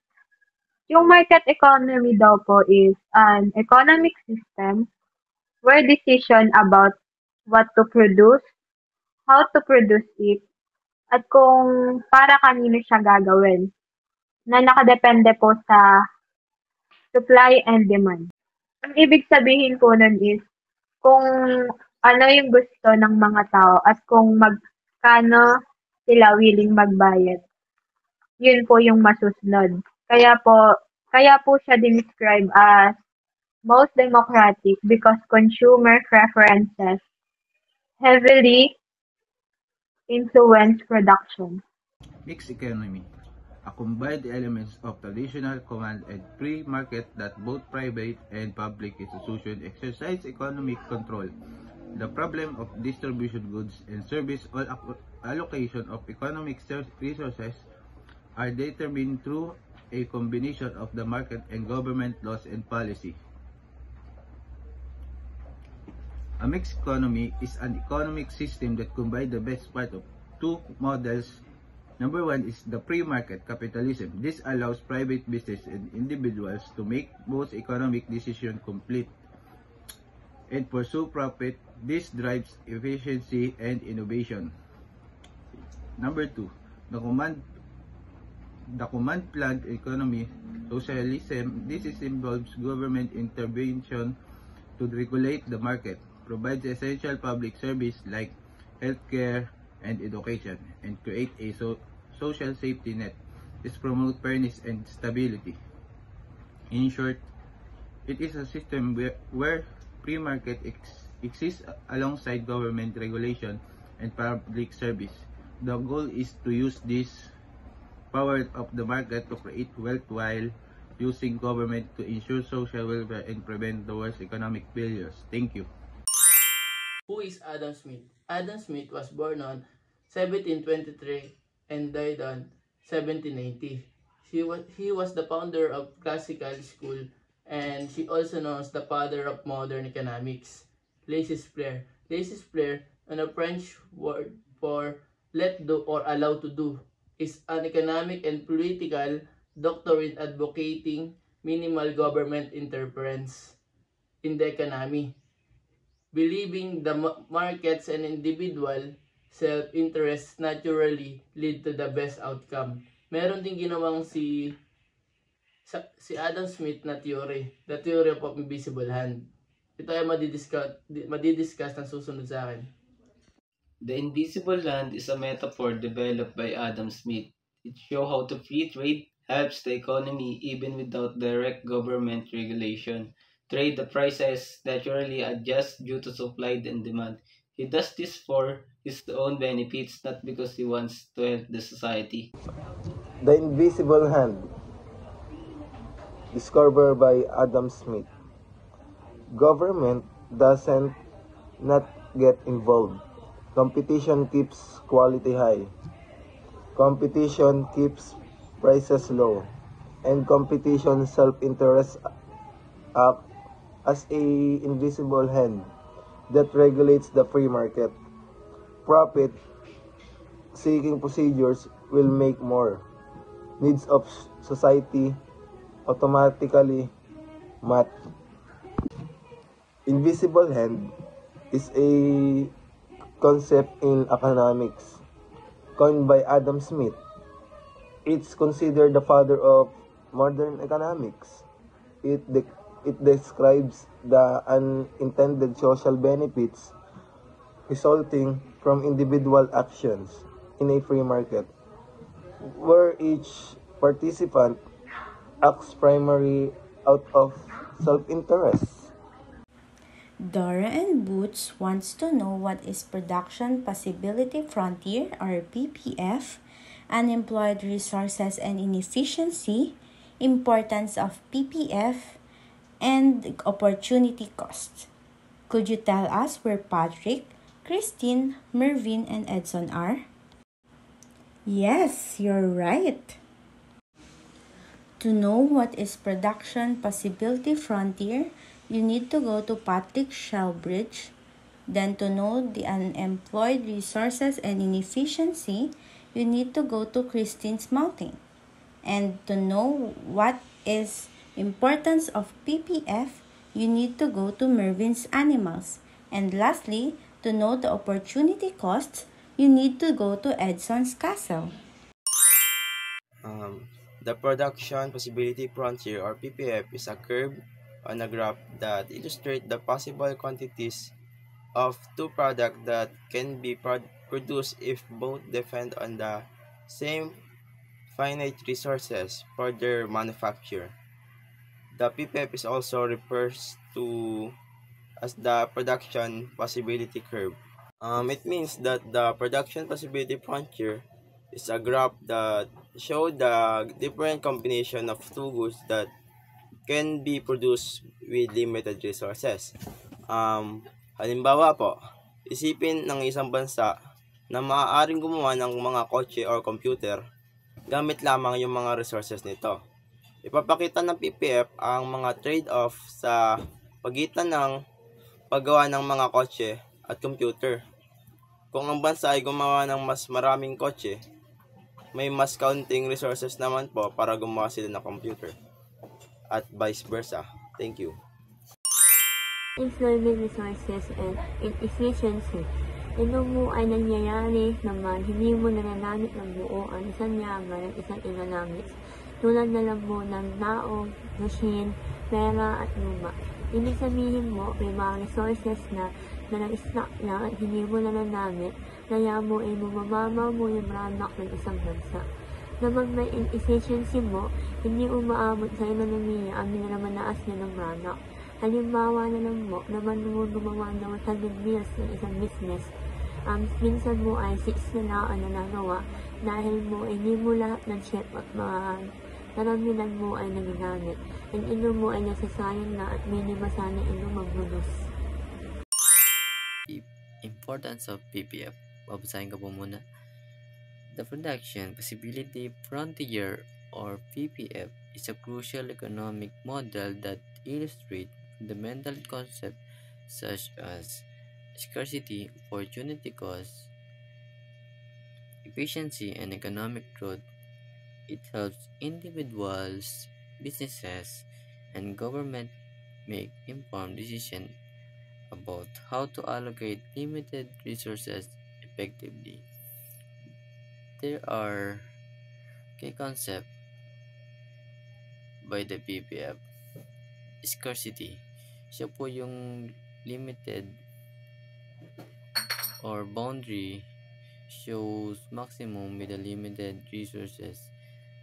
Yung market economy daw po is an economic system where decision about what to produce, how to produce it, at kung para kanino siya gagawin, na nakadepende po sa supply and demand. Ang ibig sabihin po nun is, kung ano yung gusto ng mga tao at kung magkano sila willing magbayad. Yun po yung masusunod. Kaya po siya describe as most democratic because consumer preferences heavily influence production. Mixed economy. A combined elements of traditional command and free market that both private and public institutions exercise economic control. The problem of distribution goods and service or allocation of economic resources are determined through a combination of the market and government laws and policy. A mixed economy is an economic system that combines the best part of two models. Number one is the free market capitalism. This allows private business and individuals to make most economic decisions complete and pursue profit. This drives efficiency and innovation. Number two, the command planned economy, socialism. This involves government intervention to regulate the market, provides essential public service like healthcare and education, and create a social safety net. This promotes fairness and stability. In short, it is a system where free market exists alongside government regulation and public service. The goal is to use this power of the market to create wealth while using government to ensure social welfare and prevent the worst economic failures. Thank you. Who is Adam Smith? Adam Smith was born on 1723 and died on 1790. He was the founder of classical school and she also known as the father of modern economics. Laissez-faire. Laissez-faire, and a French word for let do or allow to do, is an economic and political doctrine advocating minimal government interference in the economy, believing the markets and individual self-interest naturally lead to the best outcome. Meron din ginawang si Adam Smith na theory, the theory of invisible hand. Ito ay madidiscuss ng susunod sa akin. The invisible hand is a metaphor developed by Adam Smith. It shows how the free trade helps the economy even without direct government regulation. Trade the prices naturally adjust due to supply and demand. He does this for his own benefits, not because he wants to help the society. The invisible hand, discovered by Adam Smith. Government doesn't not get involved. Competition keeps quality high. Competition keeps prices low. And competition self-interest act as a invisible hand that regulates the free market. Profit-seeking procedures will make more. Needs of society automatically met. Invisible hand is a concept in economics coined by Adam Smith. It's considered the father of modern economics. It describes the unintended social benefits resulting from individual actions in a free market, where each participant acts primarily out of self-interest. Dora and Boots wants to know what is Production Possibility Frontier or PPF, unemployed resources and inefficiency, importance of PPF, and opportunity cost. Could you tell us where Patrick, Christine, Mervin, and Edson are? Yes, you're right. To know what is Production Possibility Frontier, you need to go to Patrick Shellbridge. Then to know the unemployed resources and inefficiency, you need to go to Christine's Mountain. And to know what is importance of PPF, you need to go to Mervin's Animals. And lastly, to know the opportunity costs, you need to go to Edson's Castle. The Production Possibility Frontier or PPF is a curve on a graph that illustrates the possible quantities of two products that can be produced if both depend on the same finite resources for their manufacture. The PPF is also referred to as the Production Possibility Curve. It means that the Production Possibility Frontier is a graph that shows the different combination of two goods that can be produced with limited resources. Halimbawa po, isipin ng isang bansa na maaaring gumawa ng mga kotse or computer gamit lamang yung mga resources nito. Ipapakita ng PPF ang mga trade-off sa pagitan ng paggawa ng mga kotse at computer. Kung ang bansa ay gumawa ng mas maraming kotse, may mas kaunting resources naman po para gumawa sila ng computer. At vice versa. Thank you. Employment resources and inefficiency. Ito mo ay nangyayari naman hindi mo nananamit ng buo ang isang yaman at isang economics tulad na lang mo ng tao, machine, pera at luma. Ibig sabihin mo may mga resources na nag-stock lang at hindi mo nananamit, kaya mo ay bumababa mo yung product ng isang bansa. Naman may inefficiency mo, hindi umaabot sa ekonomiya ang minamanaas na ng product. Halimbawa na lang mo, naman mo gumawa ng 100 bills ng isang business. Minsan mo ay 6 na lang ang nanagawa dahil mo hindi mo lahat ng chip at mga karamihan mo ay nagagamit. Ang ino mo ay nasasayang na at minima sana ino mag-produce. Importance of PPF. Babasahin ko po muna. The Production Possibility Frontier or PPF is a crucial economic model that illustrate fundamental concepts such as scarcity, opportunity cost, efficiency, and economic growth. It helps individuals, businesses, and government make informed decisions about how to allocate limited resources effectively. There are key concepts by the BPF. Scarcity. Siya po yung limited or boundary shows maximum with the limited resources.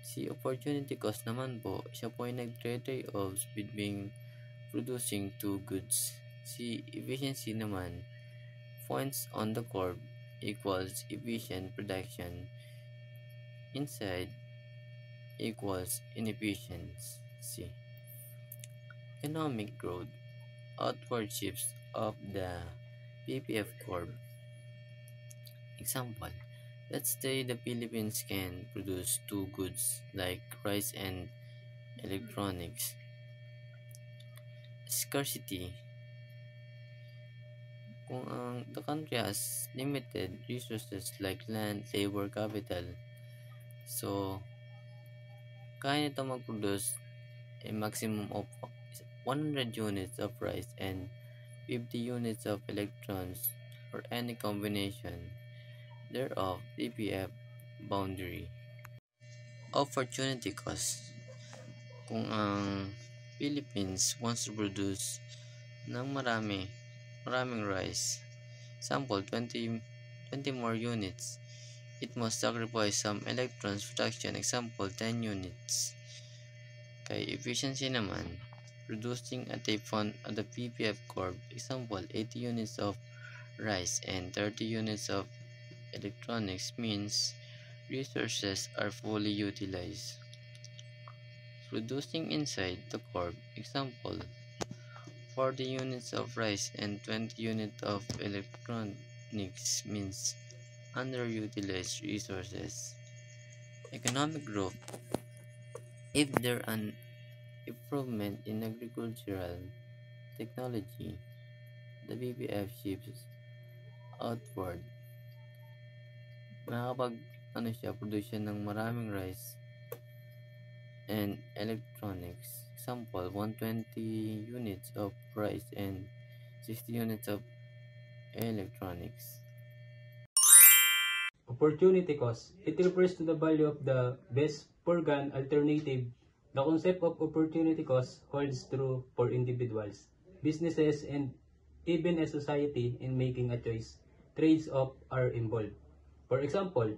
Si opportunity cost naman po, siya po ay nag-trade-offs between producing two goods. Si efficiency naman, points on the curve equals efficient production inside equals inefficiency. Economic growth, outward shifts of the PPF curve. Example, let's say the Philippines can produce two goods like rice and electronics. Scarcity. Kung the country has limited resources like land, labor, capital, so kaya nito mag-produce a maximum of 100 units of rice and 50 units of electrons or any combination thereof. PPF boundary. Opportunity cost. Kung ang Philippines wants to produce ng maraming rice, sample 20 more units, it must sacrifice some electrons production, example 10 units. Kay efficiency naman, producing at a point of the PPF curve, example 80 units of rice and 30 units of electronics means resources are fully utilized. Producing inside the curve, example 40 units of rice and 20 units of electronics means underutilized resources. Economic growth. If there an improvement in agricultural technology, the BPF shifts outward. Produce siya ng maraming rice and electronics. Example, 120 units of rice and 60 units of electronics. Opportunity cost. It refers to the value of the best foregone alternative. The concept of opportunity cost holds true for individuals, businesses, and even a society in making a choice. Trades-off are involved. For example,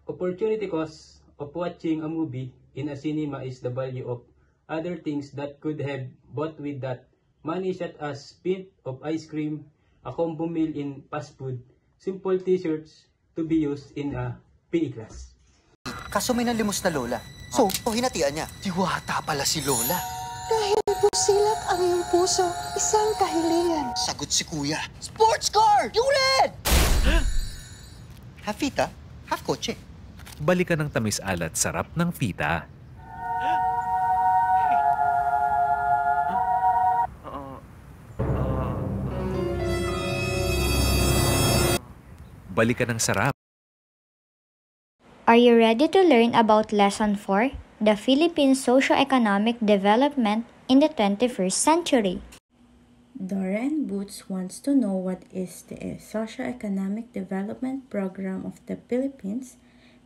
opportunity cost of watching a movie in a cinema is the value of other things that could have bought with that money, such as pint of ice cream, a combo meal in fast food, simple t-shirts to be used in a PE class. Kaso may nalimos na lola. So, hinatian niya. Diwata pala si lola. Dahil busilak ang iyong puso, isang kahilingan. Sagot si kuya. Sports car! Yulet! Half fita, half kotse. Balikan ng tamis alat sarap ng fita. Balikan ng sarap. Are you ready to learn about Lesson 4? The Philippine Socio-Economic Development in the 21st Century. Doran Boots wants to know what is the Socio-Economic Development Program of the Philippines,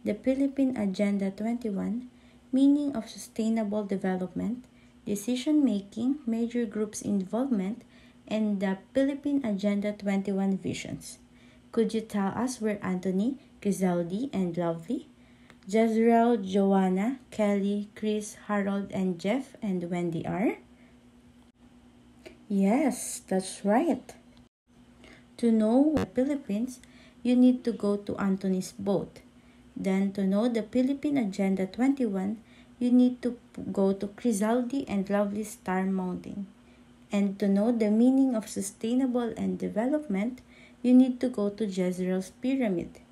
the Philippine Agenda 21, meaning of sustainable development, decision-making, major groups' involvement, and the Philippine Agenda 21 visions. Could you tell us where Anthony, Grizaldi, and Lovely, Jezreel, Joanna, Kelly, Chris, Harold, and Jeff, and Wendy are? Yes, that's right. To know the Philippines, you need to go to Anthony's boat. Then to know the Philippine Agenda 21, you need to go to Grizaldi and Lovely's Star Mountain. And to know the meaning of sustainable and development, you need to go to Jezreel's Pyramid.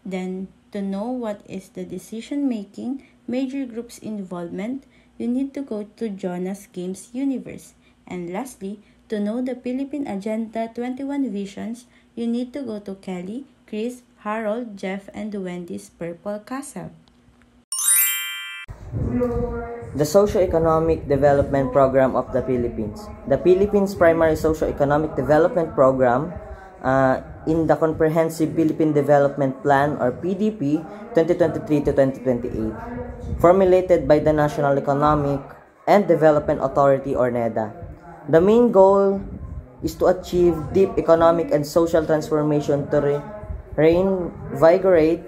Then, to know what is the decision-making, major groups' involvement, you need to go to Jonas Games Universe. And lastly, to know the Philippine Agenda 21 visions, you need to go to Kelly, Chris, Harold, Jeff, and Wendy's Purple Castle. The Socio-Economic Development Program of the Philippines. The Philippines Primary Socio-Economic Development Program in the Comprehensive Philippine Development Plan or PDP 2023 to 2028, formulated by the National Economic and Development Authority or NEDA. The main goal is to achieve deep economic and social transformation to reinvigorate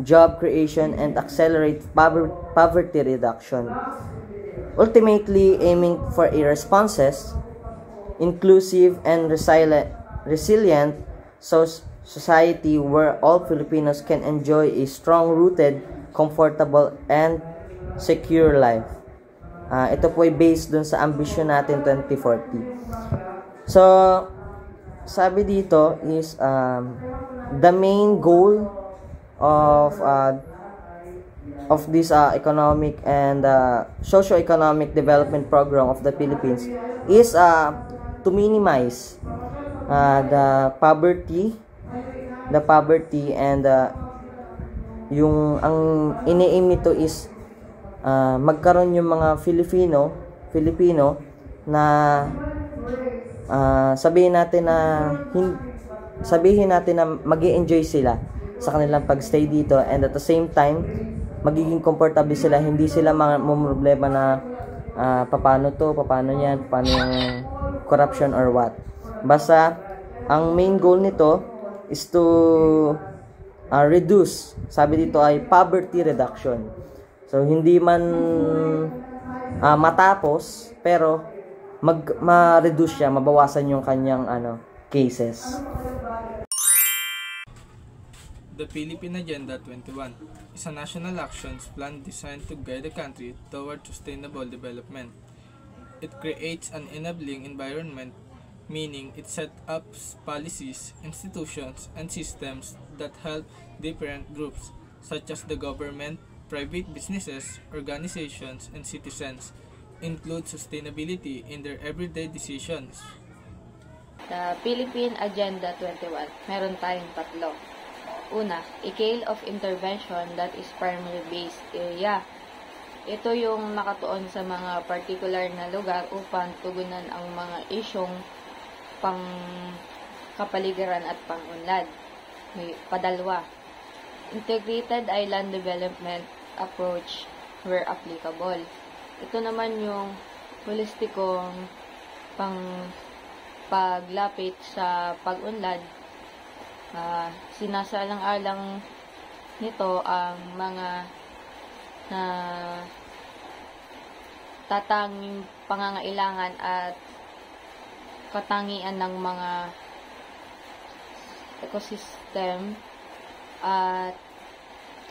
job creation and accelerate poverty reduction, ultimately aiming for a responsive, inclusive, and resilient society where all Filipinos can enjoy a strong-rooted, comfortable, and secure life. Ito po ay based dun sa ambition natin 2040. So, sabi dito is the main goal of this economic and socio-economic development program of the Philippines is to minimize the poverty and yung ang ini-aim nito is magkaroon yung mga Filipino na sabihin natin na mag-i-enjoy sila sa kanilang pagstay dito, and at the same time magiging comfortable sila, hindi sila problema na paano yan, paano yung corruption or what. Basta ang main goal nito is to reduce, sabi dito ay poverty reduction. So hindi man matapos, pero ma-reduce siya, mabawasan yung kanyang cases. The Philippine Agenda 21 is a national actions plan designed to guide the country toward sustainable development. It creates an enabling environment, meaning it sets up policies, institutions, and systems that help different groups, such as the government, private businesses, organizations, and citizens, include sustainability in their everyday decisions. The Philippine Agenda 21, meron tayong tatlo. Una, scale of intervention that is primary based area. Ito yung nakatuon sa mga particular na lugar upang tugunan ang mga isyong pang kapaligiran at pangunlad. Padalwa, integrated island development approach where applicable. Ito naman yung holistikong paglapit sa pag-unlad. Sinasalang-alang nito ang mga tatanging pangangailangan at katangian ng mga ecosystem at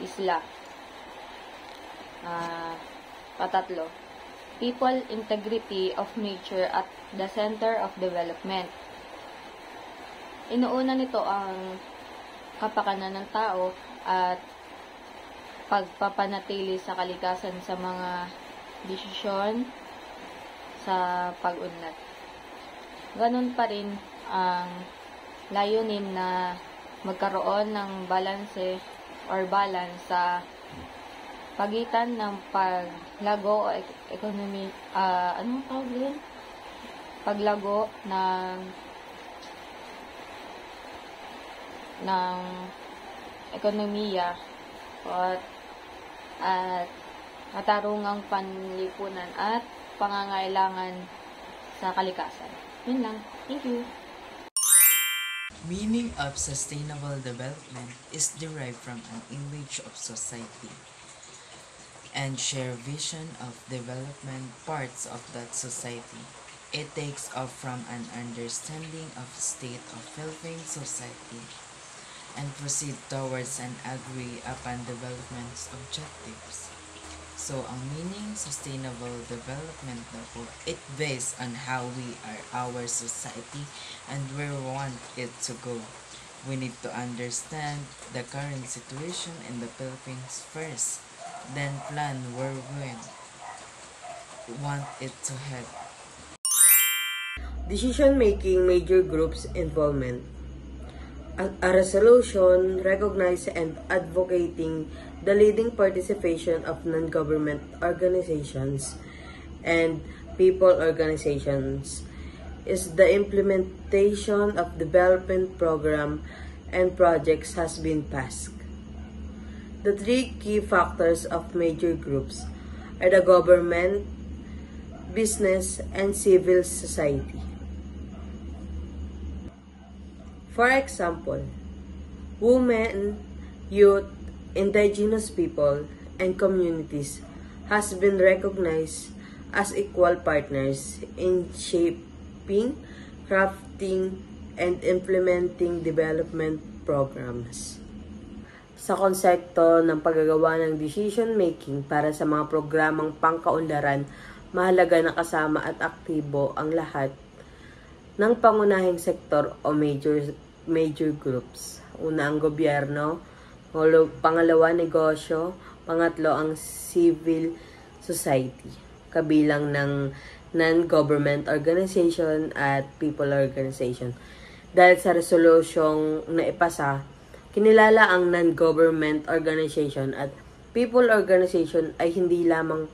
isla. Patatlo, people integrity of nature at the center of development. Inuuna nito ang kapakanan ng tao at pagpapanatili sa kalikasan sa mga desisyon sa pag-unlad. Ganun pa rin ang layunin na magkaroon ng balance sa pagitan ng paglago o economy, paglago ng ekonomiya at katarungang panlipunan at pangangailangan sa kalikasan. Yun lang. Thank you. Meaning of sustainable development is derived from an image of society and share vision of development parts of that society. It takes off from an understanding of state of Philippine society and proceed towards an agree upon development's objectives. So, ang meaning sustainable development na po, it based on how we are our society and where we want it to go. We need to understand the current situation in the Philippines first, then plan where we want it to head. Decision-making major groups involvement. A resolution recognizing and advocating the leading participation of non-government organizations and people organizations is the implementation of development program and projects has been passed. The three key factors of major groups are the government, business, and civil society. For example, women, youth, indigenous people, and communities has been recognized as equal partners in shaping, crafting, and implementing development programs. Sa konsepto ng paggagawa ng decision-making para sa mga programang pangkaunlaran, mahalaga na kasama at aktibo ang lahat ng pangunahing sektor o major groups. Una ang gobyerno, pangalawa negosyo, pangatlo ang civil society, kabilang ng non-government organization at people organization. Dahil sa resolusyong naipasa, kinilala ang non-government organization at people organization ay hindi lamang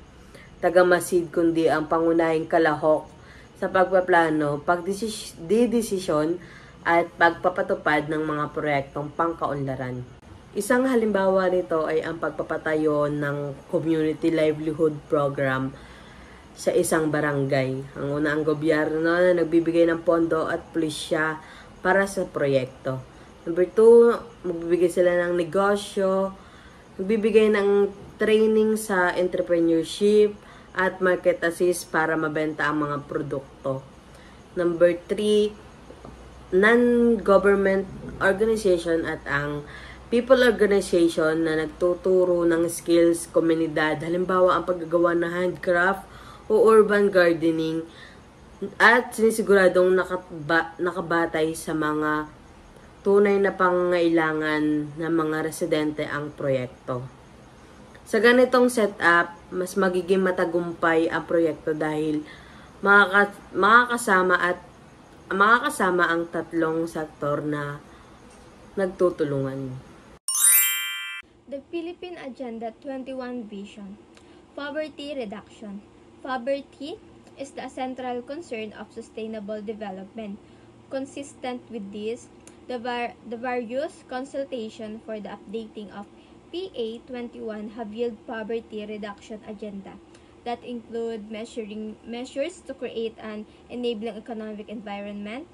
tagamasid kundi ang pangunahing kalahok sa pagpaplano, pagdidesisyon at pagpapatupad ng mga proyektong pangkaunlaran. Isang halimbawa nito ay ang pagpapatayo ng community livelihood program sa isang barangay. Ang una ang gobyerno na nagbibigay ng pondo at pulisya para sa proyekto. Number 2, magbibigay sila ng negosyo, magbibigay ng training sa entrepreneurship at market assist para mabenta ang mga produkto. Number 3, non-government organization at ang people organization na nagtuturo ng skills komunidad. Halimbawa, ang paggagawa ng handcraft o urban gardening at sinisiguradong nakabatay sa mga tunay na pangangailangan ng mga residente ang proyekto. Sa ganitong setup, mas magiging matagumpay ang proyekto dahil makakasama ang tatlong sektor na nagtutulungan. The Philippine Agenda 21 Vision. Poverty reduction. Poverty is the central concern of sustainable development. Consistent with this, the various consultation for the updating of PA 21 have yield poverty reduction agenda that include measures to create an enabling economic environment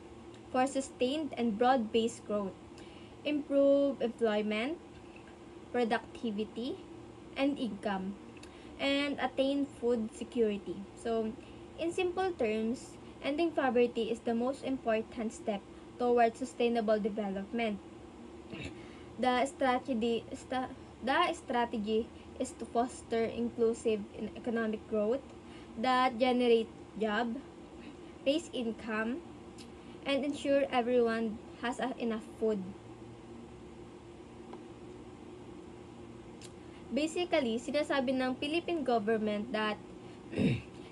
for sustained and broad-based growth, improve employment, productivity, and income, and attain food security. So, in simple terms, ending poverty is the most important step towards sustainable development. The strategy is to foster inclusive economic growth that generate job, raise income, and ensure everyone has enough food. Basically, sinasabi ng Philippine government that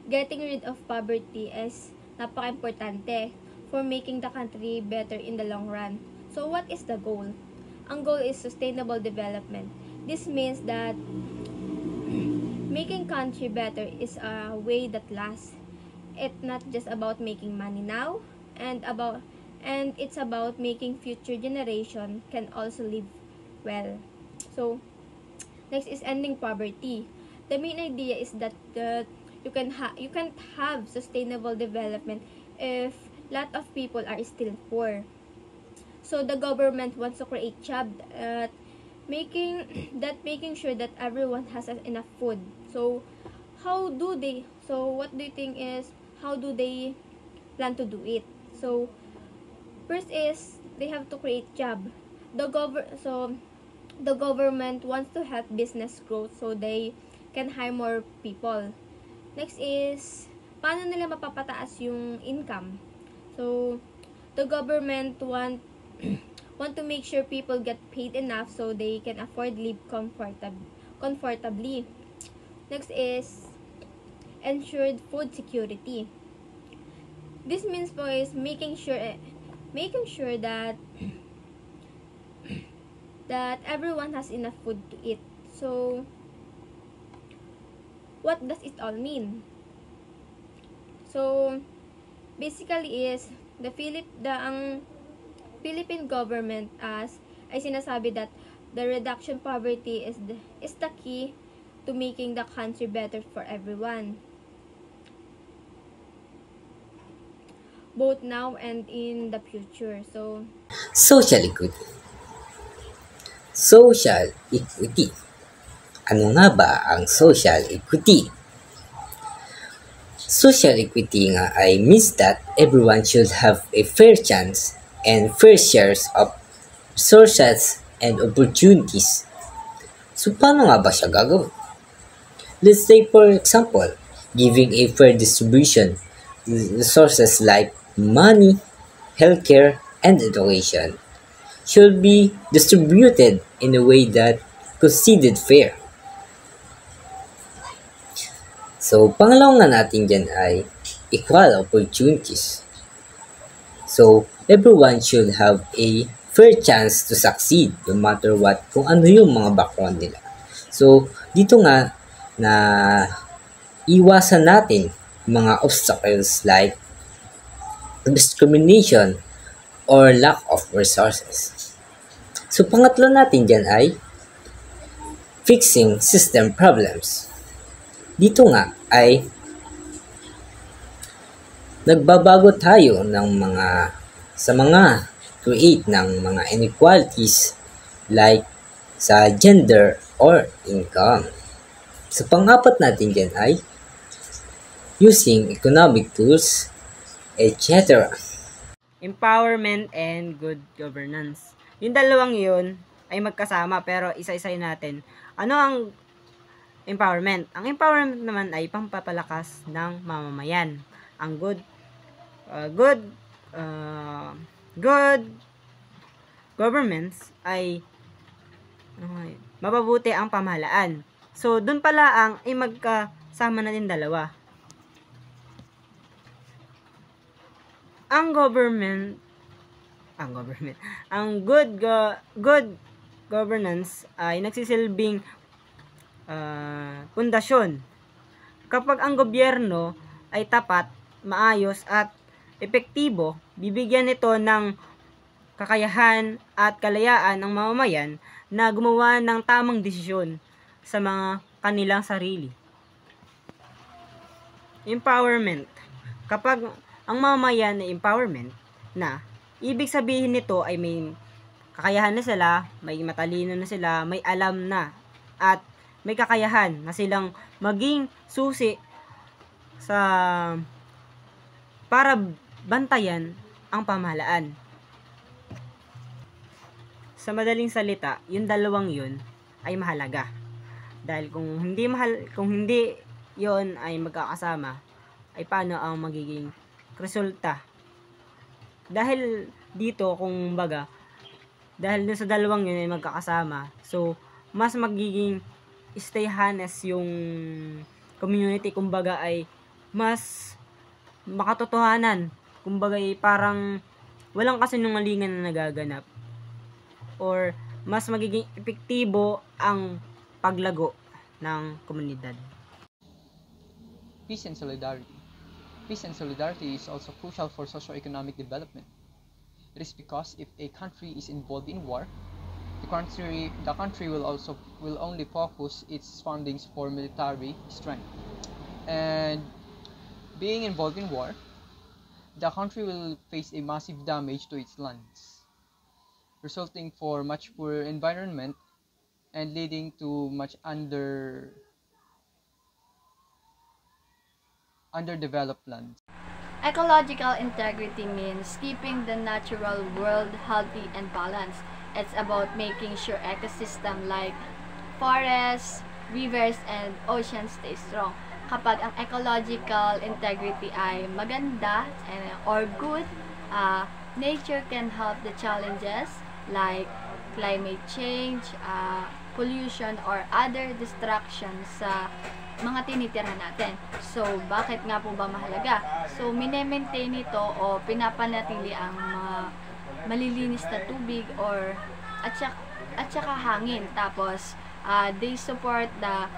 getting rid of poverty is napaka-importante for making the country better in the long run. So, what is the goal? Ang goal is sustainable development. This means that making country better is a way that lasts. It's not just about making money now, and it's about making future generation can also live well. So, next is ending poverty. The main idea is that you can't have sustainable development if lot of people are still poor. So the government wants to create jobs making sure that everyone has enough food. So what do you think is how do they plan to do it? So first is they have to create job. The government wants to help business growth so they can hire more people. Next is paano nila mapapataas yung income? So the government want to make sure people get paid enough so they can afford live comfortably. Next is ensured food security. This means po is making sure that that everyone has enough food to eat. So, what does it all mean? So, basically is ang Philippine government ay sinasabi that the reduction poverty is the key to making the country better for everyone, both now and in the future. So, social equity. Social equity. Ano nga ba ang social equity? Social equity nga ay means that everyone should have a fair chance and fair shares of resources and opportunities. So, paano nga ba siya gagawin? Let's say, for example, giving a fair distribution resources like money, healthcare, and education should be distributed in a way that considered fair. So, pangalawa nga natin dyan ay equal opportunities. So, everyone should have a fair chance to succeed no matter what, kung ano yung mga background nila. So, dito nga na iwasan natin mga obstacles like discrimination or lack of resources. So, pangatlo natin dyan ay fixing system problems. Dito nga ay nagbabago tayo ng sa mga create ng mga inequalities like sa gender or income. Sa pang-apat natin dyan ay using economic tools, etc. Empowerment and good governance. Yung dalawang yun ay magkasama pero isa-isayin natin. Ano ang empowerment? Ang empowerment naman ay pampapalakas ng mamamayan. Ang good governments ay mapabuti ang pamahalaan. So, dun pala ay magkasama na din dalawa. Ang good governance ay nagsisilbing pundasyon. Kapag ang gobyerno ay tapat, maayos at epektibo, bibigyan nito ng kakayahan at kalayaan ng mamamayan na gumawa ng tamang desisyon sa mga kanilang sarili. Empowerment. Kapag ang mamamayan ay empowerment na, ibig sabihin nito ay may kakayahan na sila, may matalino na sila, may alam na, at may kakayahan na silang maging susi para bantayan ang pamahalaan. Sa madaling salita, yung dalawang yun ay mahalaga. Dahil kung hindi yun ay magkakasama, ay paano ang magiging resulta? Dahil dito, dahil sa dalawang yun ay magkakasama, so mas magiging stayhanes yung community, kumbaga ay mas makatotohanan, kumbaga ay parang walang kasinungalingan na nagaganap, or mas magiging epektibo ang paglago ng komunidad. Peace and solidarity. Peace and solidarity is also crucial for socio-economic development. It is because if a country is involved in war, the country will only focus its fundings for military strength. And being involved in war, the country will face a massive damage to its lands, resulting for much poorer environment and leading to much underdeveloped lands. Ecological integrity means keeping the natural world healthy and balanced. It's about making sure ecosystem like forests, rivers, and oceans stay strong. Kapag ang ecological integrity ay maganda or good, nature can help the challenges like climate change, pollution, or other distractions sa mga tinitirhan natin. So, bakit nga po ba mahalaga? So, minemaintain ito o pinapanatili ang mga malilinis na tubig or at saka hangin. Tapos, they support the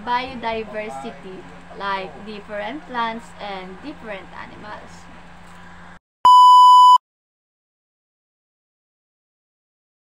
biodiversity like different plants and different animals.